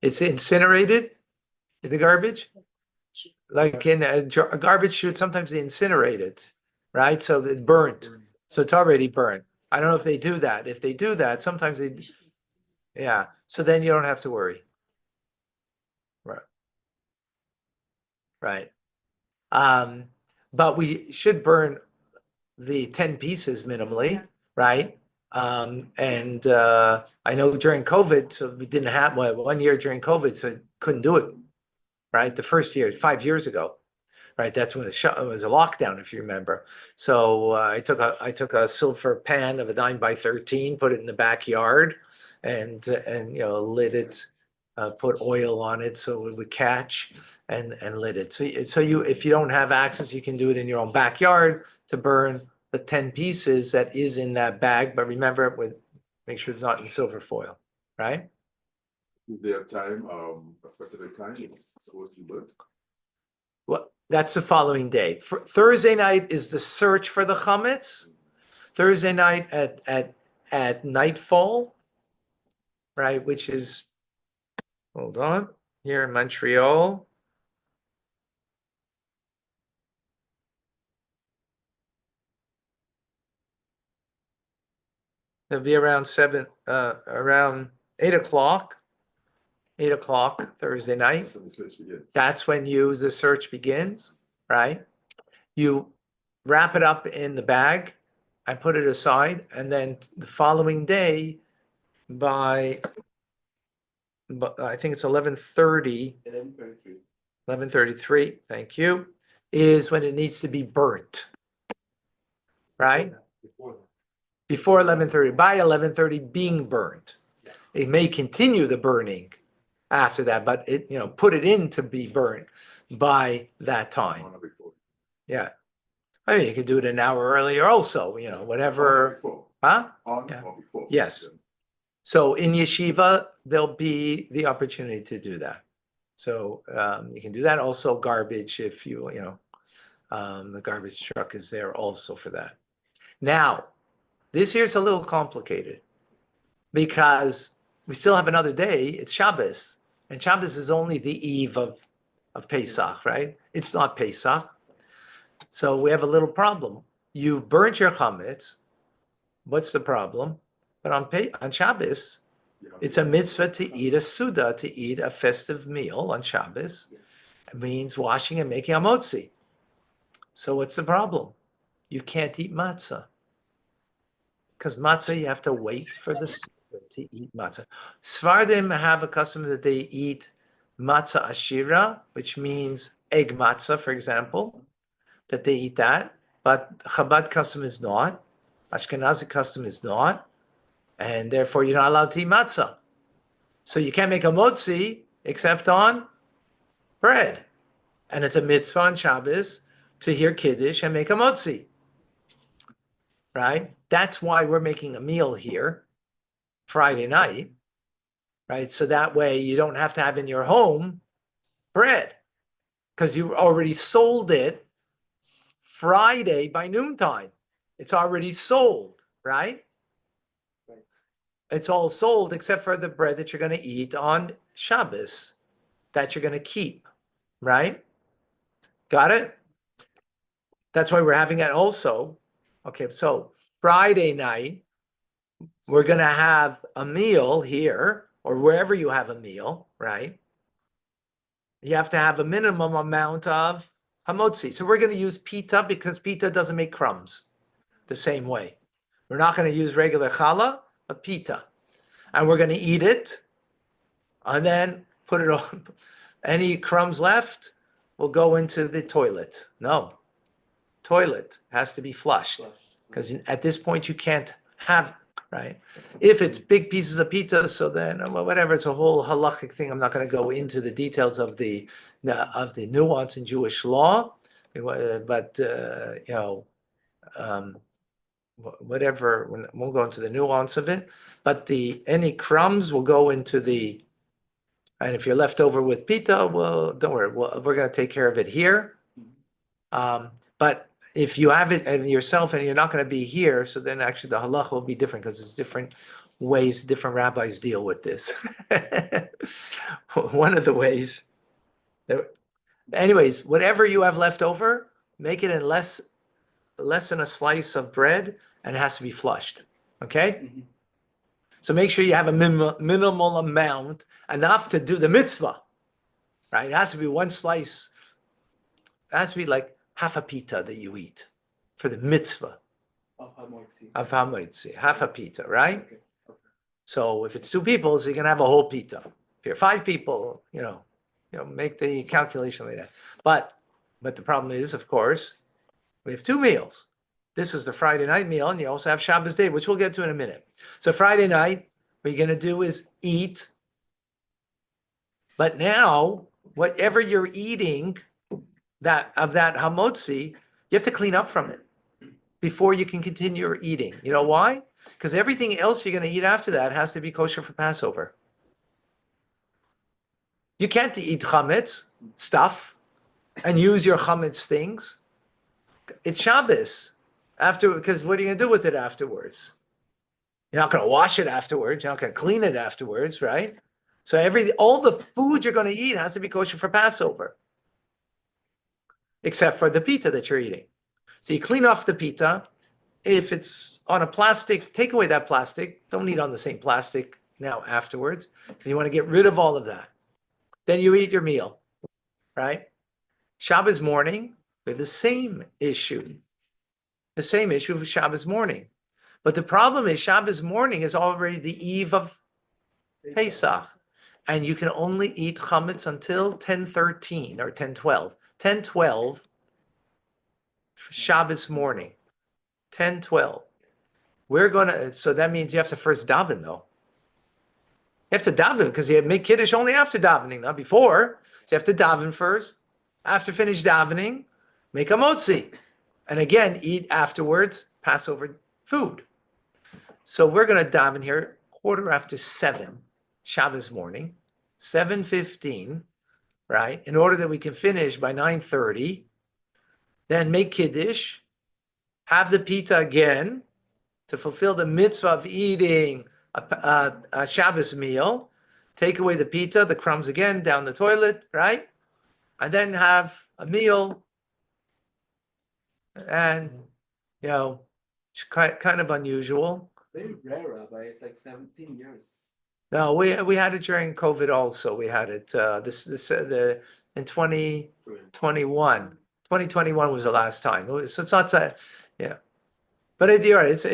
It's incinerated, the garbage? Like in a garbage chute, sometimes they incinerate it, right? So it's burnt. So it's already burnt. I don't know if they do that. If they do that, sometimes yeah. So then you don't have to worry. Right. Right. But we should burn the 10 pieces minimally, right? And I know during COVID, so we didn't have 1 year during COVID, so couldn't do it, right? The first year, 5 years ago, right? That's when it was a lockdown, if you remember. So I took a silver pan of a 9x13, put it in the backyard, and lit it, put oil on it so it would catch, and lit it. So if you don't have access, you can do it in your own backyard to burn the 10 pieces that is in that bag. But remember, make sure it's not in silver foil, right? Do they have time, a specific time it's supposed to be burnt? Well, that's the following day. Thursday night is the search for the chametz. Thursday night at nightfall, right? Which is, hold on, here in Montreal. It'll be around around 8 o'clock. 8 o'clock Thursday night. So the search begins. That's when the search begins, right? You wrap it up in the bag and put it aside, and then the following day by I think it's 11:30, 11:33, thank you, is when it needs to be burnt, right? Before 11:30, by 11:30 being burnt. It may continue the burning after that, but put it in to be burnt by that time. On or before. Yeah. I mean, you could do it an hour earlier also, On or whatever, before. huh? On Yeah. or before. Yes. So in yeshiva, there'll be the opportunity to do that. So you can do that. Also garbage, if the garbage truck is there also for that. Now, this here's a little complicated because we still have another day. It's Shabbos, and Shabbos is only the eve of Pesach, right? It's not Pesach. So we have a little problem. You burnt your chametz. What's the problem? But on Shabbos, You have it's to- a mitzvah to eat a suda, to eat a festive meal on Shabbos. It means washing and making a motzi. So what's the problem? You can't eat matzah. Because matzah, you have to wait for the suda to eat matzah. Sfardim have a custom that they eat matzah ashira, which means egg matzah, for example, that they eat that. But Chabad custom is not. Ashkenazi custom is not. And therefore, you're not allowed to eat matzah. So you can't make a motzi except on bread. And it's a mitzvah on Shabbos to hear Kiddush and make a motzi. Right? That's why we're making a meal here Friday night. Right? So that way you don't have to have in your home bread because you already sold it Friday by noontime. It's already sold, right? It's all sold except for the bread that you're going to eat on Shabbos that you're going to keep, right? Got it? That's why we're having it also. Okay, so Friday night, we're going to have a meal here or wherever you have a meal, right? You have to have a minimum amount of hamotzi. So we're going to use pita because pita doesn't make crumbs the same way. We're not going to use regular challah, but pita. And we're going to eat it and then put it on. Any crumbs left will go into the toilet. No, toilet has to be flushed because at this point you can't have, right? If it's big pieces of pita, so then whatever, it's a whole halachic thing. I'm not going to go into the details of the nuance in Jewish law, but whatever, we'll go into the nuance of it. But any crumbs will go into the. And if you're left over with pita, well, don't worry, we're going to take care of it here. But if you have it and yourself and you're not going to be here, so then actually the halacha will be different because there's different ways different rabbis deal with this. One of the ways. Anyways, whatever you have left over, make it in less than a slice of bread, and it has to be flushed. Okay? So make sure you have a minimal amount, enough to do the mitzvah, right? It has to be one slice. It has to be like half a pita that you eat for the mitzvah of hamotzi, half a pita, right? Okay. So if it's 2 people, so you can have a whole pita. If you're 5 people, make the calculation like that. But But the problem is, of course, we have two meals. This is the Friday night meal, and you also have Shabbos day, which we'll get to in a minute. So Friday night, what you're going to do is eat. But now, whatever you're eating that hamotzi, you have to clean up from it before you can continue your eating. You know why? Because everything else you're going to eat after that has to be kosher for Passover. You can't eat chametz stuff and use your chametz things. It's Shabbos after, because what are you going to do with it afterwards? You're not going to wash it afterwards. You're not going to clean it afterwards, right? So all the food you're going to eat has to be kosher for Passover, except for the pita that you're eating. So you clean off the pita. If it's on a plastic, take away that plastic. Don't eat on the same plastic now afterwards, because you want to get rid of all of that. Then you eat your meal, right? Shabbos morning, we have the same issue. The same issue with Shabbos morning. But the problem is Shabbos morning is already the eve of Pesach. And you can only eat chametz until 10:13 or 10:12. 10:12 Shabbos morning. 10:12. So that means you have to first daven though. You have to daven because you make kiddush only after davening, not before. So you have to daven first. After finish davening, make a motzi. And again, eat afterwards, Passover food. So we're going to daven here 7:15, Shabbos morning, 7:15, right? In order that we can finish by 9:30, then make kiddush, have the pita again to fulfill the mitzvah of eating a Shabbos meal, take away the pita, the crumbs again, down the toilet, right? And then have a meal. And, you know, it's kind of unusual. Very rare, Rabbi. It's like 17 years. No, we had it during COVID also. We had it in 2021. 2021 was the last time. So it's not yeah. But you're right. It's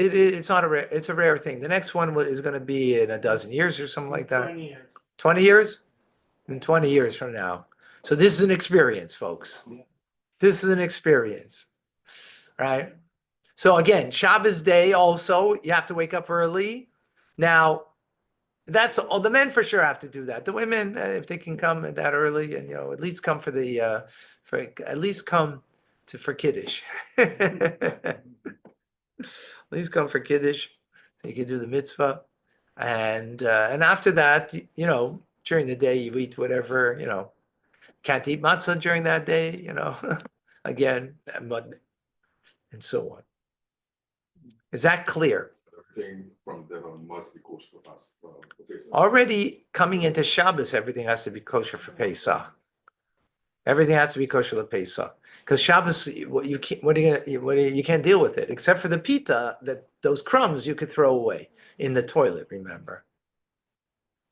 not it's a rare thing. The next one is going to be in a dozen years or something like that. 20 years. 20 years? In 20 years from now. So this is an experience, folks. This is an experience, right? So again, Shabbos day also, you have to wake up early. Now, that's all. The men for sure have to do that. The women, if they can come that early, and at least come for Kiddush. At least come for Kiddush. You can do the mitzvah, and after that, during the day you eat whatever. Can't eat matzah during that day. Again, and so on. Is that clear? Everything from then on must be kosher for Pesach. Already coming into Shabbos, everything has to be kosher for Pesach. Everything has to be kosher for Pesach, because Shabbos, you can't deal with it except for the pita. That those crumbs you could throw away in the toilet. Remember,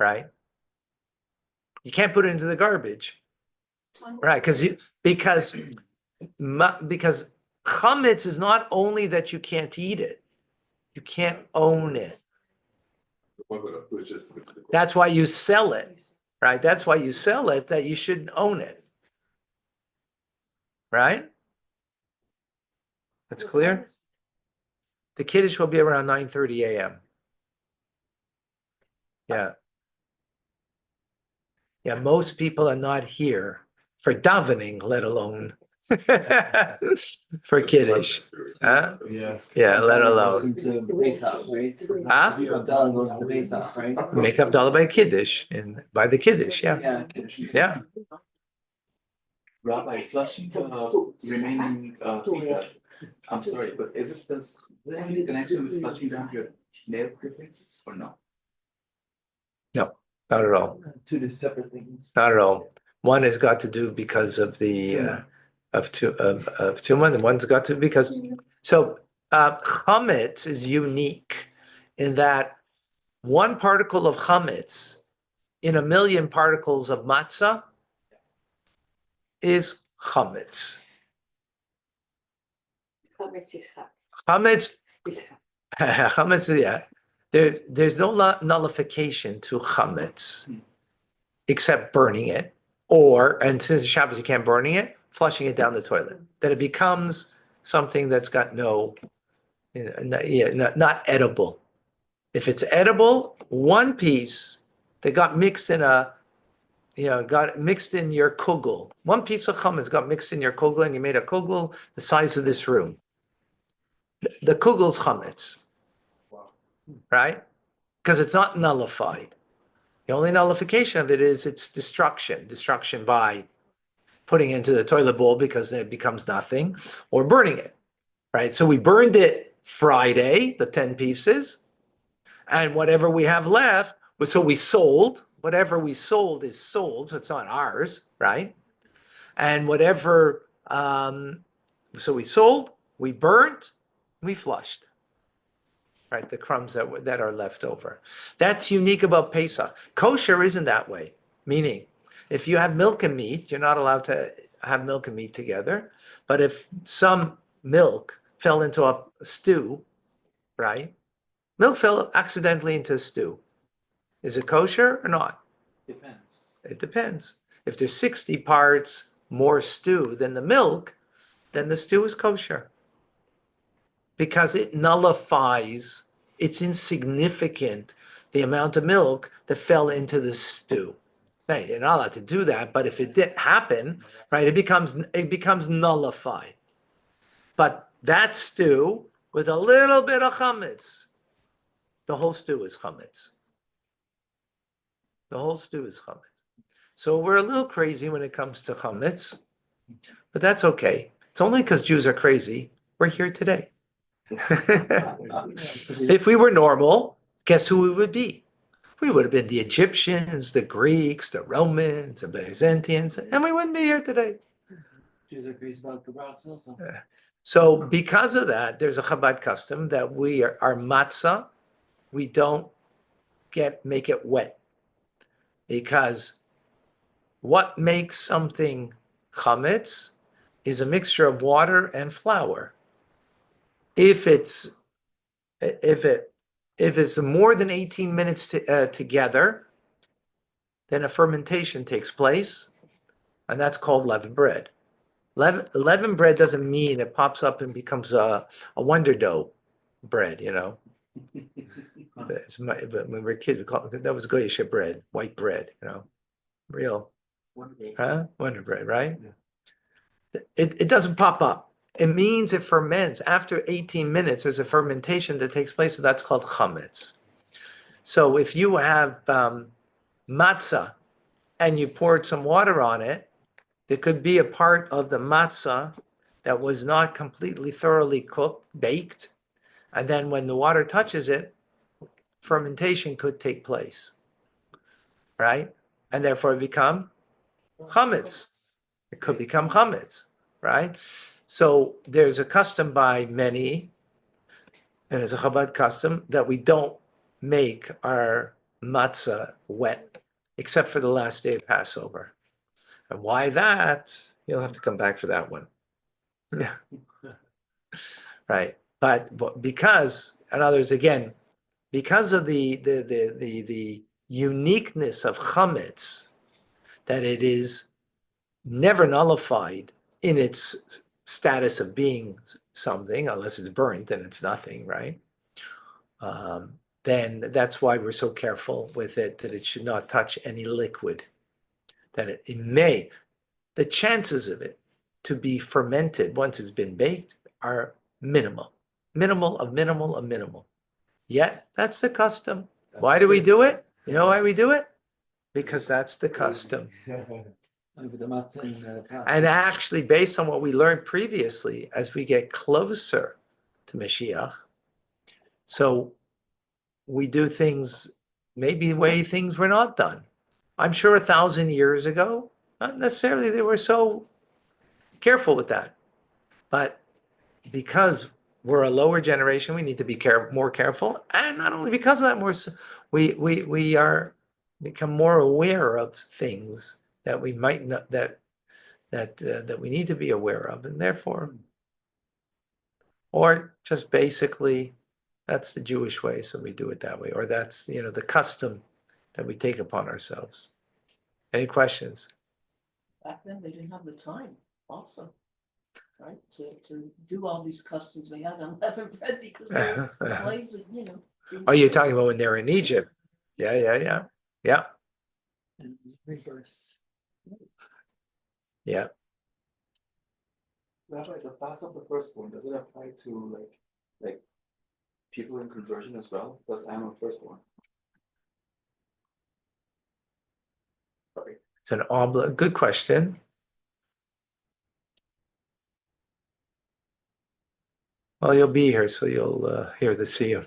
right? You can't put it into the garbage, right? Because chametz is not only that you can't eat it, you can't own it. That's why you sell it, right? That's why you sell it, that you shouldn't own it. Right? That's clear? The Kiddush will be around 9:30 a.m. Yeah. Yeah, most people are not here for davening, let alone for Kiddush. Huh? Yes. Yeah, let alone. To Pesach, right? Huh? Havdalah goes to Pesach, right? Make Havdalah by Kiddush, and by the Kiddush, yeah. Yeah, Kiddush. Yeah. Rabbi, flushing the remaining pita. I'm sorry, but is it any connection with flushing down your nail clippings or no? No, not at all. Two separate things. Not at all. One has got to do because of the of Tuma, and one's got to because chametz is unique in that one particle of chametz in a million particles of matzah is chametz. Chametz, yeah. There's no nullification to chametz except burning it, and since Shabbos you can't burning it, flushing it down the toilet, that it becomes something that's got no, not edible. If it's edible, one piece that got mixed in got mixed in your kugel. One piece of chametz got mixed in your kugel, and you made a kugel the size of this room. The kugel's chametz, right? Because it's not nullified. The only nullification of it is its destruction by putting it into the toilet bowl because it becomes nothing, or burning it, right? So we burned it Friday, the 10 pieces, and whatever we have left, so we sold, whatever we sold is sold, so it's not ours, right? And whatever, so we sold, we burnt, we flushed, right? The crumbs that are left over. That's unique about Pesach. Kosher isn't that way, meaning if you have milk and meat, you're not allowed to have milk and meat together. But if some milk fell into a stew, right? Milk fell accidentally into a stew. Is it kosher or not? Depends. It depends. If there's 60 parts more stew than the milk, then the stew is kosher. Because it nullifies, it's insignificant, the amount of milk that fell into the stew. Now, you're not allowed to do that, but if it didn't happen, right, it becomes nullified. But that stew with a little bit of chametz, the whole stew is chametz. The whole stew is chametz. So we're a little crazy when it comes to chametz, but that's okay. It's only because Jews are crazy we're here today. If we were normal, guess who we would be? We would have been the Egyptians, the Greeks, the Romans, the Byzantines, and we wouldn't be here today. Jews are crazy about kebabs also. So because of that, there's a Chabad custom that our matzah, we don't make it wet. Because what makes something chametz is a mixture of water and flour. If it's more than 18 minutes together, then a fermentation takes place, and that's called leavened bread. Leavened bread doesn't mean it pops up and becomes a wonder dough bread, you know. But when we were kids, we called it, that was goyish bread, white bread, you know, real, wonder bread, right? It doesn't pop up. It means it ferments. After 18 minutes, there's a fermentation that takes place, so that's called chametz. So if you have matzah and you poured some water on it, there could be a part of the matzah that was not completely thoroughly baked, and then when the water touches it, fermentation could take place, right? And therefore become chametz. It could become chametz, right? So there's a custom by many, and it's a Chabad custom, that we don't make our matzah wet, except for the last day of Passover. And why that? You'll have to come back for that one. Yeah. Right. But because, in other words, again, because of the uniqueness of chametz, that it is never nullified in its status of being something, unless it's burnt, then it's nothing, right? Then that's why we're so careful with it, that it should not touch any liquid. That it may, the chances of it to be fermented once it's been baked are minimal. Minimal. Yet, that's the custom. Why do we do it? You know why we do it? Because that's the custom. And actually, based on what we learned previously, as we get closer to Mashiach, so we do things maybe the way things were not done. I'm sure 1,000 years ago, not necessarily they were so careful with that. But because we're a lower generation, we need to be more careful. And not only because of that, we are become more aware of things that we might not, that we need to be aware of, and therefore, or just basically, that's the Jewish way, so we do it that way, or that's the custom that we take upon ourselves. Any questions? Back then, they didn't have the time. Awesome. Right, to do all these customs, they had unleavened bread because they were slaves and, you know. Oh, you're talking about when they're in Egypt? Yeah. And rebirth. Yeah. Rabbi, the fast of the firstborn, does it apply to like people in conversion as well? Because I'm a firstborn. Sorry. It's an good question. Well, you'll be here, so you'll hear the Siyum.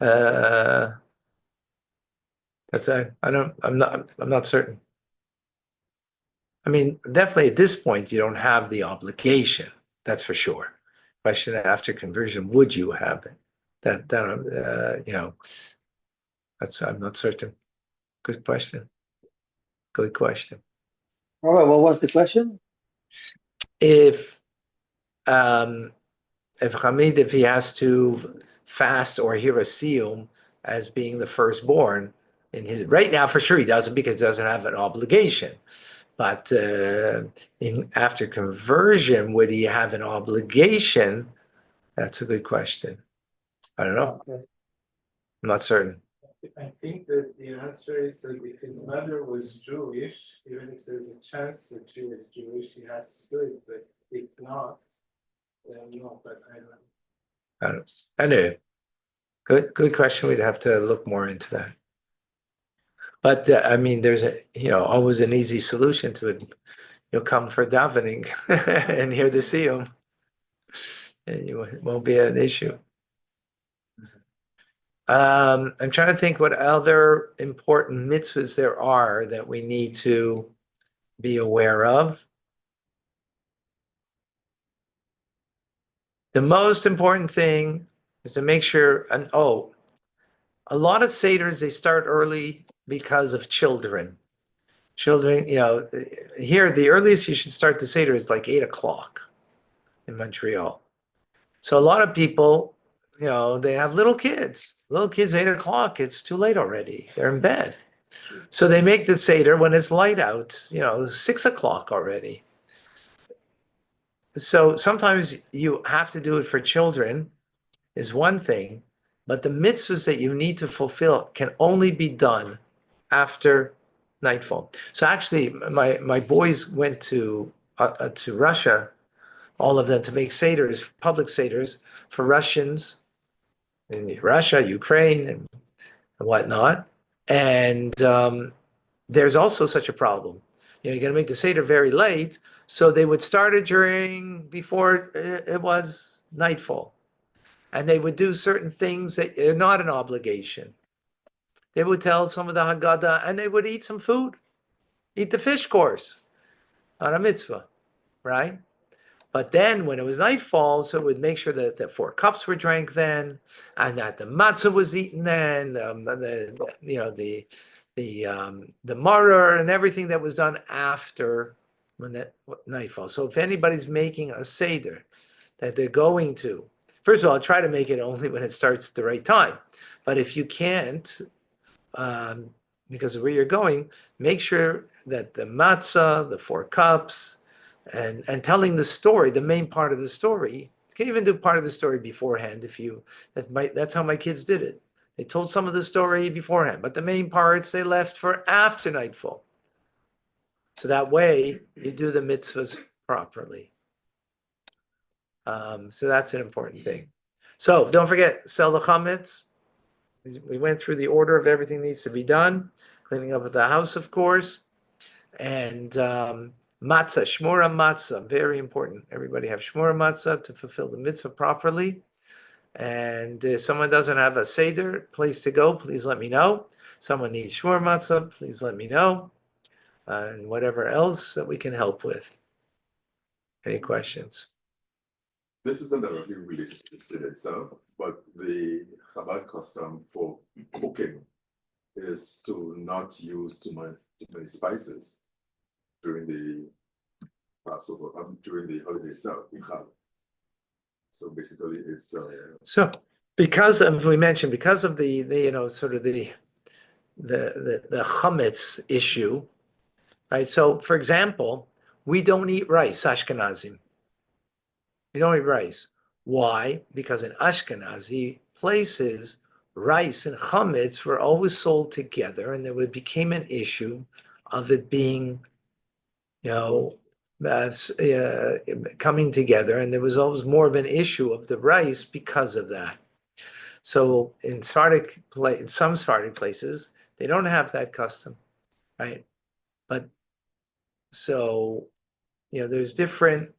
I'm not certain. I mean, definitely at this point, you don't have the obligation. That's for sure. Question after conversion, would you have it? I'm not certain. Good question. Good question. All right, what was the question? If Hamid, if he has to fast or hear a siyum as being the firstborn, in his right now for sure he doesn't because he doesn't have an obligation. But after conversion, would he have an obligation? That's a good question. I don't know. Okay. I'm not certain. I think that the answer is that if his mother was Jewish, even if there's a chance that she was Jewish, he has to do it, but if not, then no, but I don't know. I know. Good question. We'd have to look more into that. But I mean, there's always an easy solution to it. You'll come for davening and hear the siyum, and it won't be an issue. I'm trying to think what other important mitzvahs there are that we need to be aware of. The most important thing is to make sure, a lot of seders, they start early because of children. Children, here, the earliest you should start the seder is like 8 o'clock in Montreal. So a lot of people, they have little kids. Little kids, 8 o'clock, it's too late already. They're in bed. So they make the seder when it's light out, 6 o'clock already. So sometimes you have to do it for children is one thing, but the mitzvahs that you need to fulfill can only be done after nightfall. So actually, my boys went to Russia, all of them, to make seders, public seders for Russians in Russia, Ukraine, and whatnot. And there's also such a problem. You're going to make the seder very late, so they would start it before it was nightfall. And they would do certain things that are not an obligation. They would tell some of the Haggadah, and they would eat some food, eat the fish course, not a mitzvah, right? But then when it was nightfall, so it would make sure that the 4 cups were drank then, and that the matzah was eaten then, the maror and everything that was done after when that nightfall. So if anybody's making a seder that they're going to, first of all, try to make it only when it starts at the right time. But if you can't, because of where you're going, make sure that the matzah, the 4 cups, and telling the story, the main part of the story. You can even do part of the story beforehand that's how my kids did it. They told some of the story beforehand, but the main parts they left for after nightfall. So that way you do the mitzvahs properly. So that's an important thing. So don't forget, sell the chametz. We went through the order of everything needs to be done. Cleaning up at the house, of course. And matzah, shmura matzah, very important. Everybody have shmura matzah to fulfill the mitzvah properly. And if someone doesn't have a seder place to go, please let me know. Someone needs shmura matzah, please let me know. And whatever else that we can help with. Any questions? This isn't directly related to the sin itself, but the Chabad custom for cooking is to not use too many spices during the Passover, during the holiday itself, in Chag. So basically, it's So because of because of the sort of the chametz issue, right? So for example, we don't eat rice, Ashkenazim. We don't eat rice. Why? Because in Ashkenazi places, rice and chametz were always sold together, and there became an issue of it being, coming together, and there was always more of an issue of the rice because of that. So in some Sephardic places, they don't have that custom, right? But so, there's different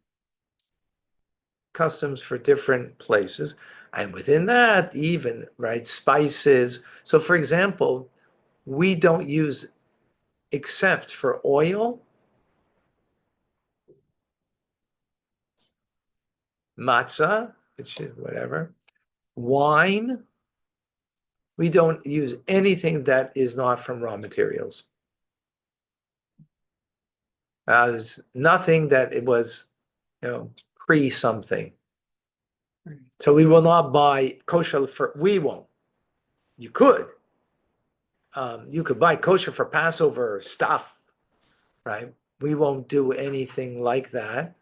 customs for different places. And within that, even, right, spices. So for example, we don't use, except for oil, matzah, which is whatever, wine, we don't use anything that is not from raw materials. There's nothing that it was, pre something. So we will not buy kosher we won't. You could. You could buy kosher for Passover stuff, right? We won't do anything like that.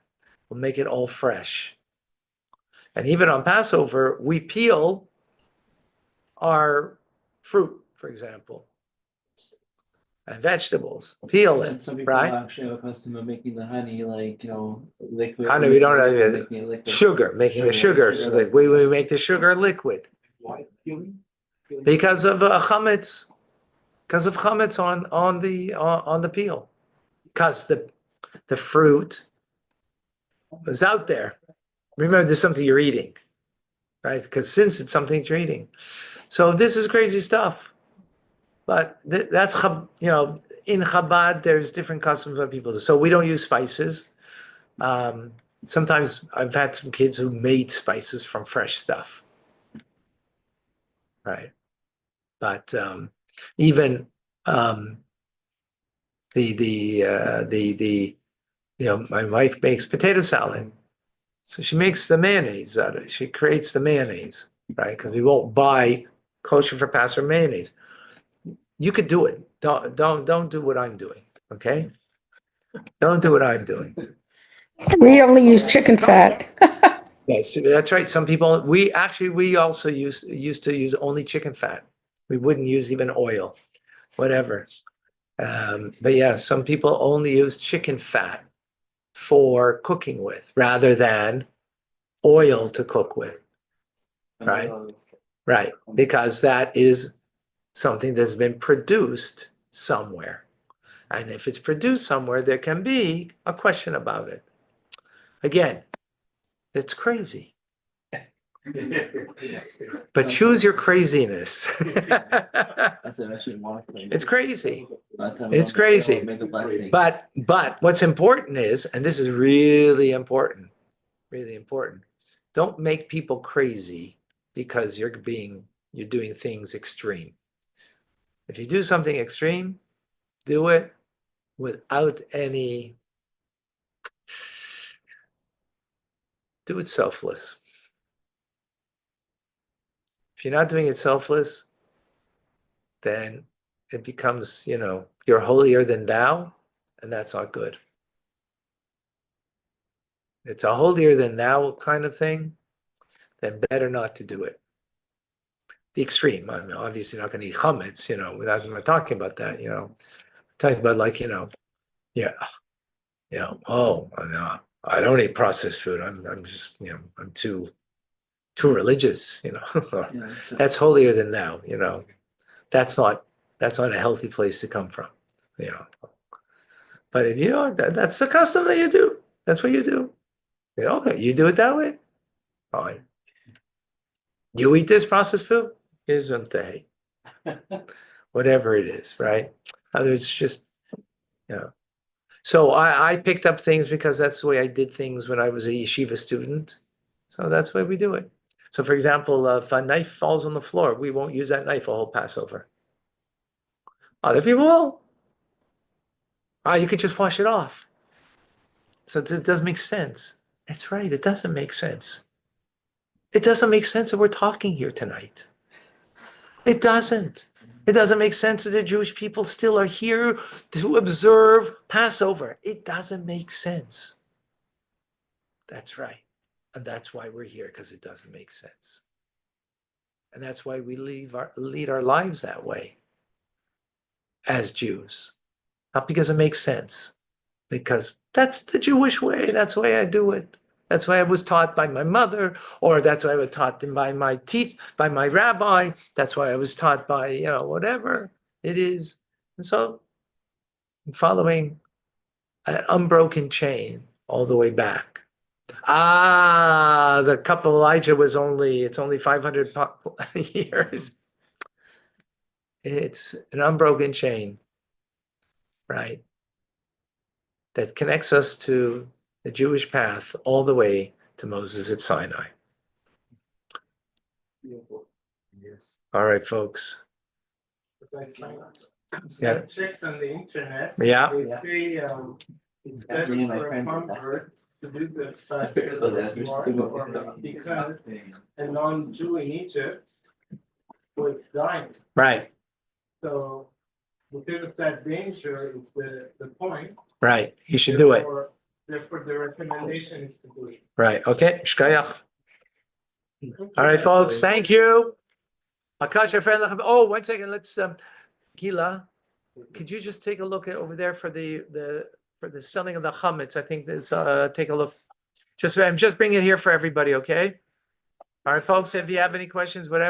We'll make it all fresh. And even on Passover, we peel our fruit, for example, and vegetables. Peel it, Some people right? actually have a custom of making the honey liquid. Honey, we don't have making it liquid. sugar, making the sugar. So that we make the sugar liquid. Why peeling? Because of chametz. Because of chametz on the peel. Because the fruit is out there. Remember, there's something you're eating, right? Because since it's something you're eating. So this is crazy stuff. But that's, in Chabad, there's different customs that people do. So we don't use spices. Sometimes I've had some kids who made spices from fresh stuff. Right. But even my wife makes potato salad. So she makes the mayonnaise out of it. She creates the mayonnaise, right? Because we won't buy kosher for Passover mayonnaise. You could do it. Don't do what I'm doing, okay? Don't do what I'm doing. We only use chicken fat. Yes, that's right. Some people, we also used to use only chicken fat. We wouldn't use even oil, whatever. But yeah, some people only use chicken fat for cooking with rather than oil to cook with, right? Right, because that is something that's been produced somewhere. And if it's produced somewhere, there can be a question about it. Again, it's crazy. But choose your craziness. It's crazy. It's crazy. But what's important is, and this is really important, don't make people crazy because you're doing things extreme. If you do something extreme, do it without do it selfless. If you're not doing it selfless, then it becomes, you're holier than thou, and that's not good. It's a holier than thou kind of thing, then better not to do it. The extreme, I mean, obviously not going to eat chametz, I'm not talking about that, talking about oh, no, I don't eat processed food. I'm just, I'm too religious, That's holier than thou, That's not a healthy place to come from, But if that's the custom that you do. That's what you do. Okay, you do it that way. Fine. You eat this processed food? Isn't they? Whatever it is, right? Others just, So I picked up things because that's the way I did things when I was a yeshiva student. So that's the way we do it. So for example, if a knife falls on the floor, we won't use that knife a whole Passover. Other people will. You could just wash it off. So it doesn't make sense. That's right, it doesn't make sense. It doesn't make sense that we're talking here tonight. It doesn't. It doesn't make sense that the Jewish people still are here to observe Passover. It doesn't make sense. That's right. And that's why we're here, because it doesn't make sense. And that's why we lead our lives that way as Jews. Not because it makes sense, because that's the Jewish way. That's the way I do it. That's why I was taught by my mother, or that's why I was taught by my rabbi. That's why I was taught by, whatever it is. And so I'm following an unbroken chain all the way back. The cup of Elijah it's only 500 years. It's an unbroken chain, right? That connects us to the Jewish path all the way to Moses at Sinai. Yes. All right, folks. But Yeah. I checked on the internet. Yeah. They say it's better Me and my for a friend did that. convert to do the fast So that we should do because a non-Jew in Egypt was dying. Right, So because of that danger is the point. right. You should do it. Therefore, the recommendation is to do it. Right. Okay. Shkayach. All right, folks. Thank you. Oh, 1 second. Let's Gila, could you just take a look at over there for the selling of the chametz? I think there's take a look. I'm just bringing it here for everybody, okay? All right, folks, if you have any questions, whatever.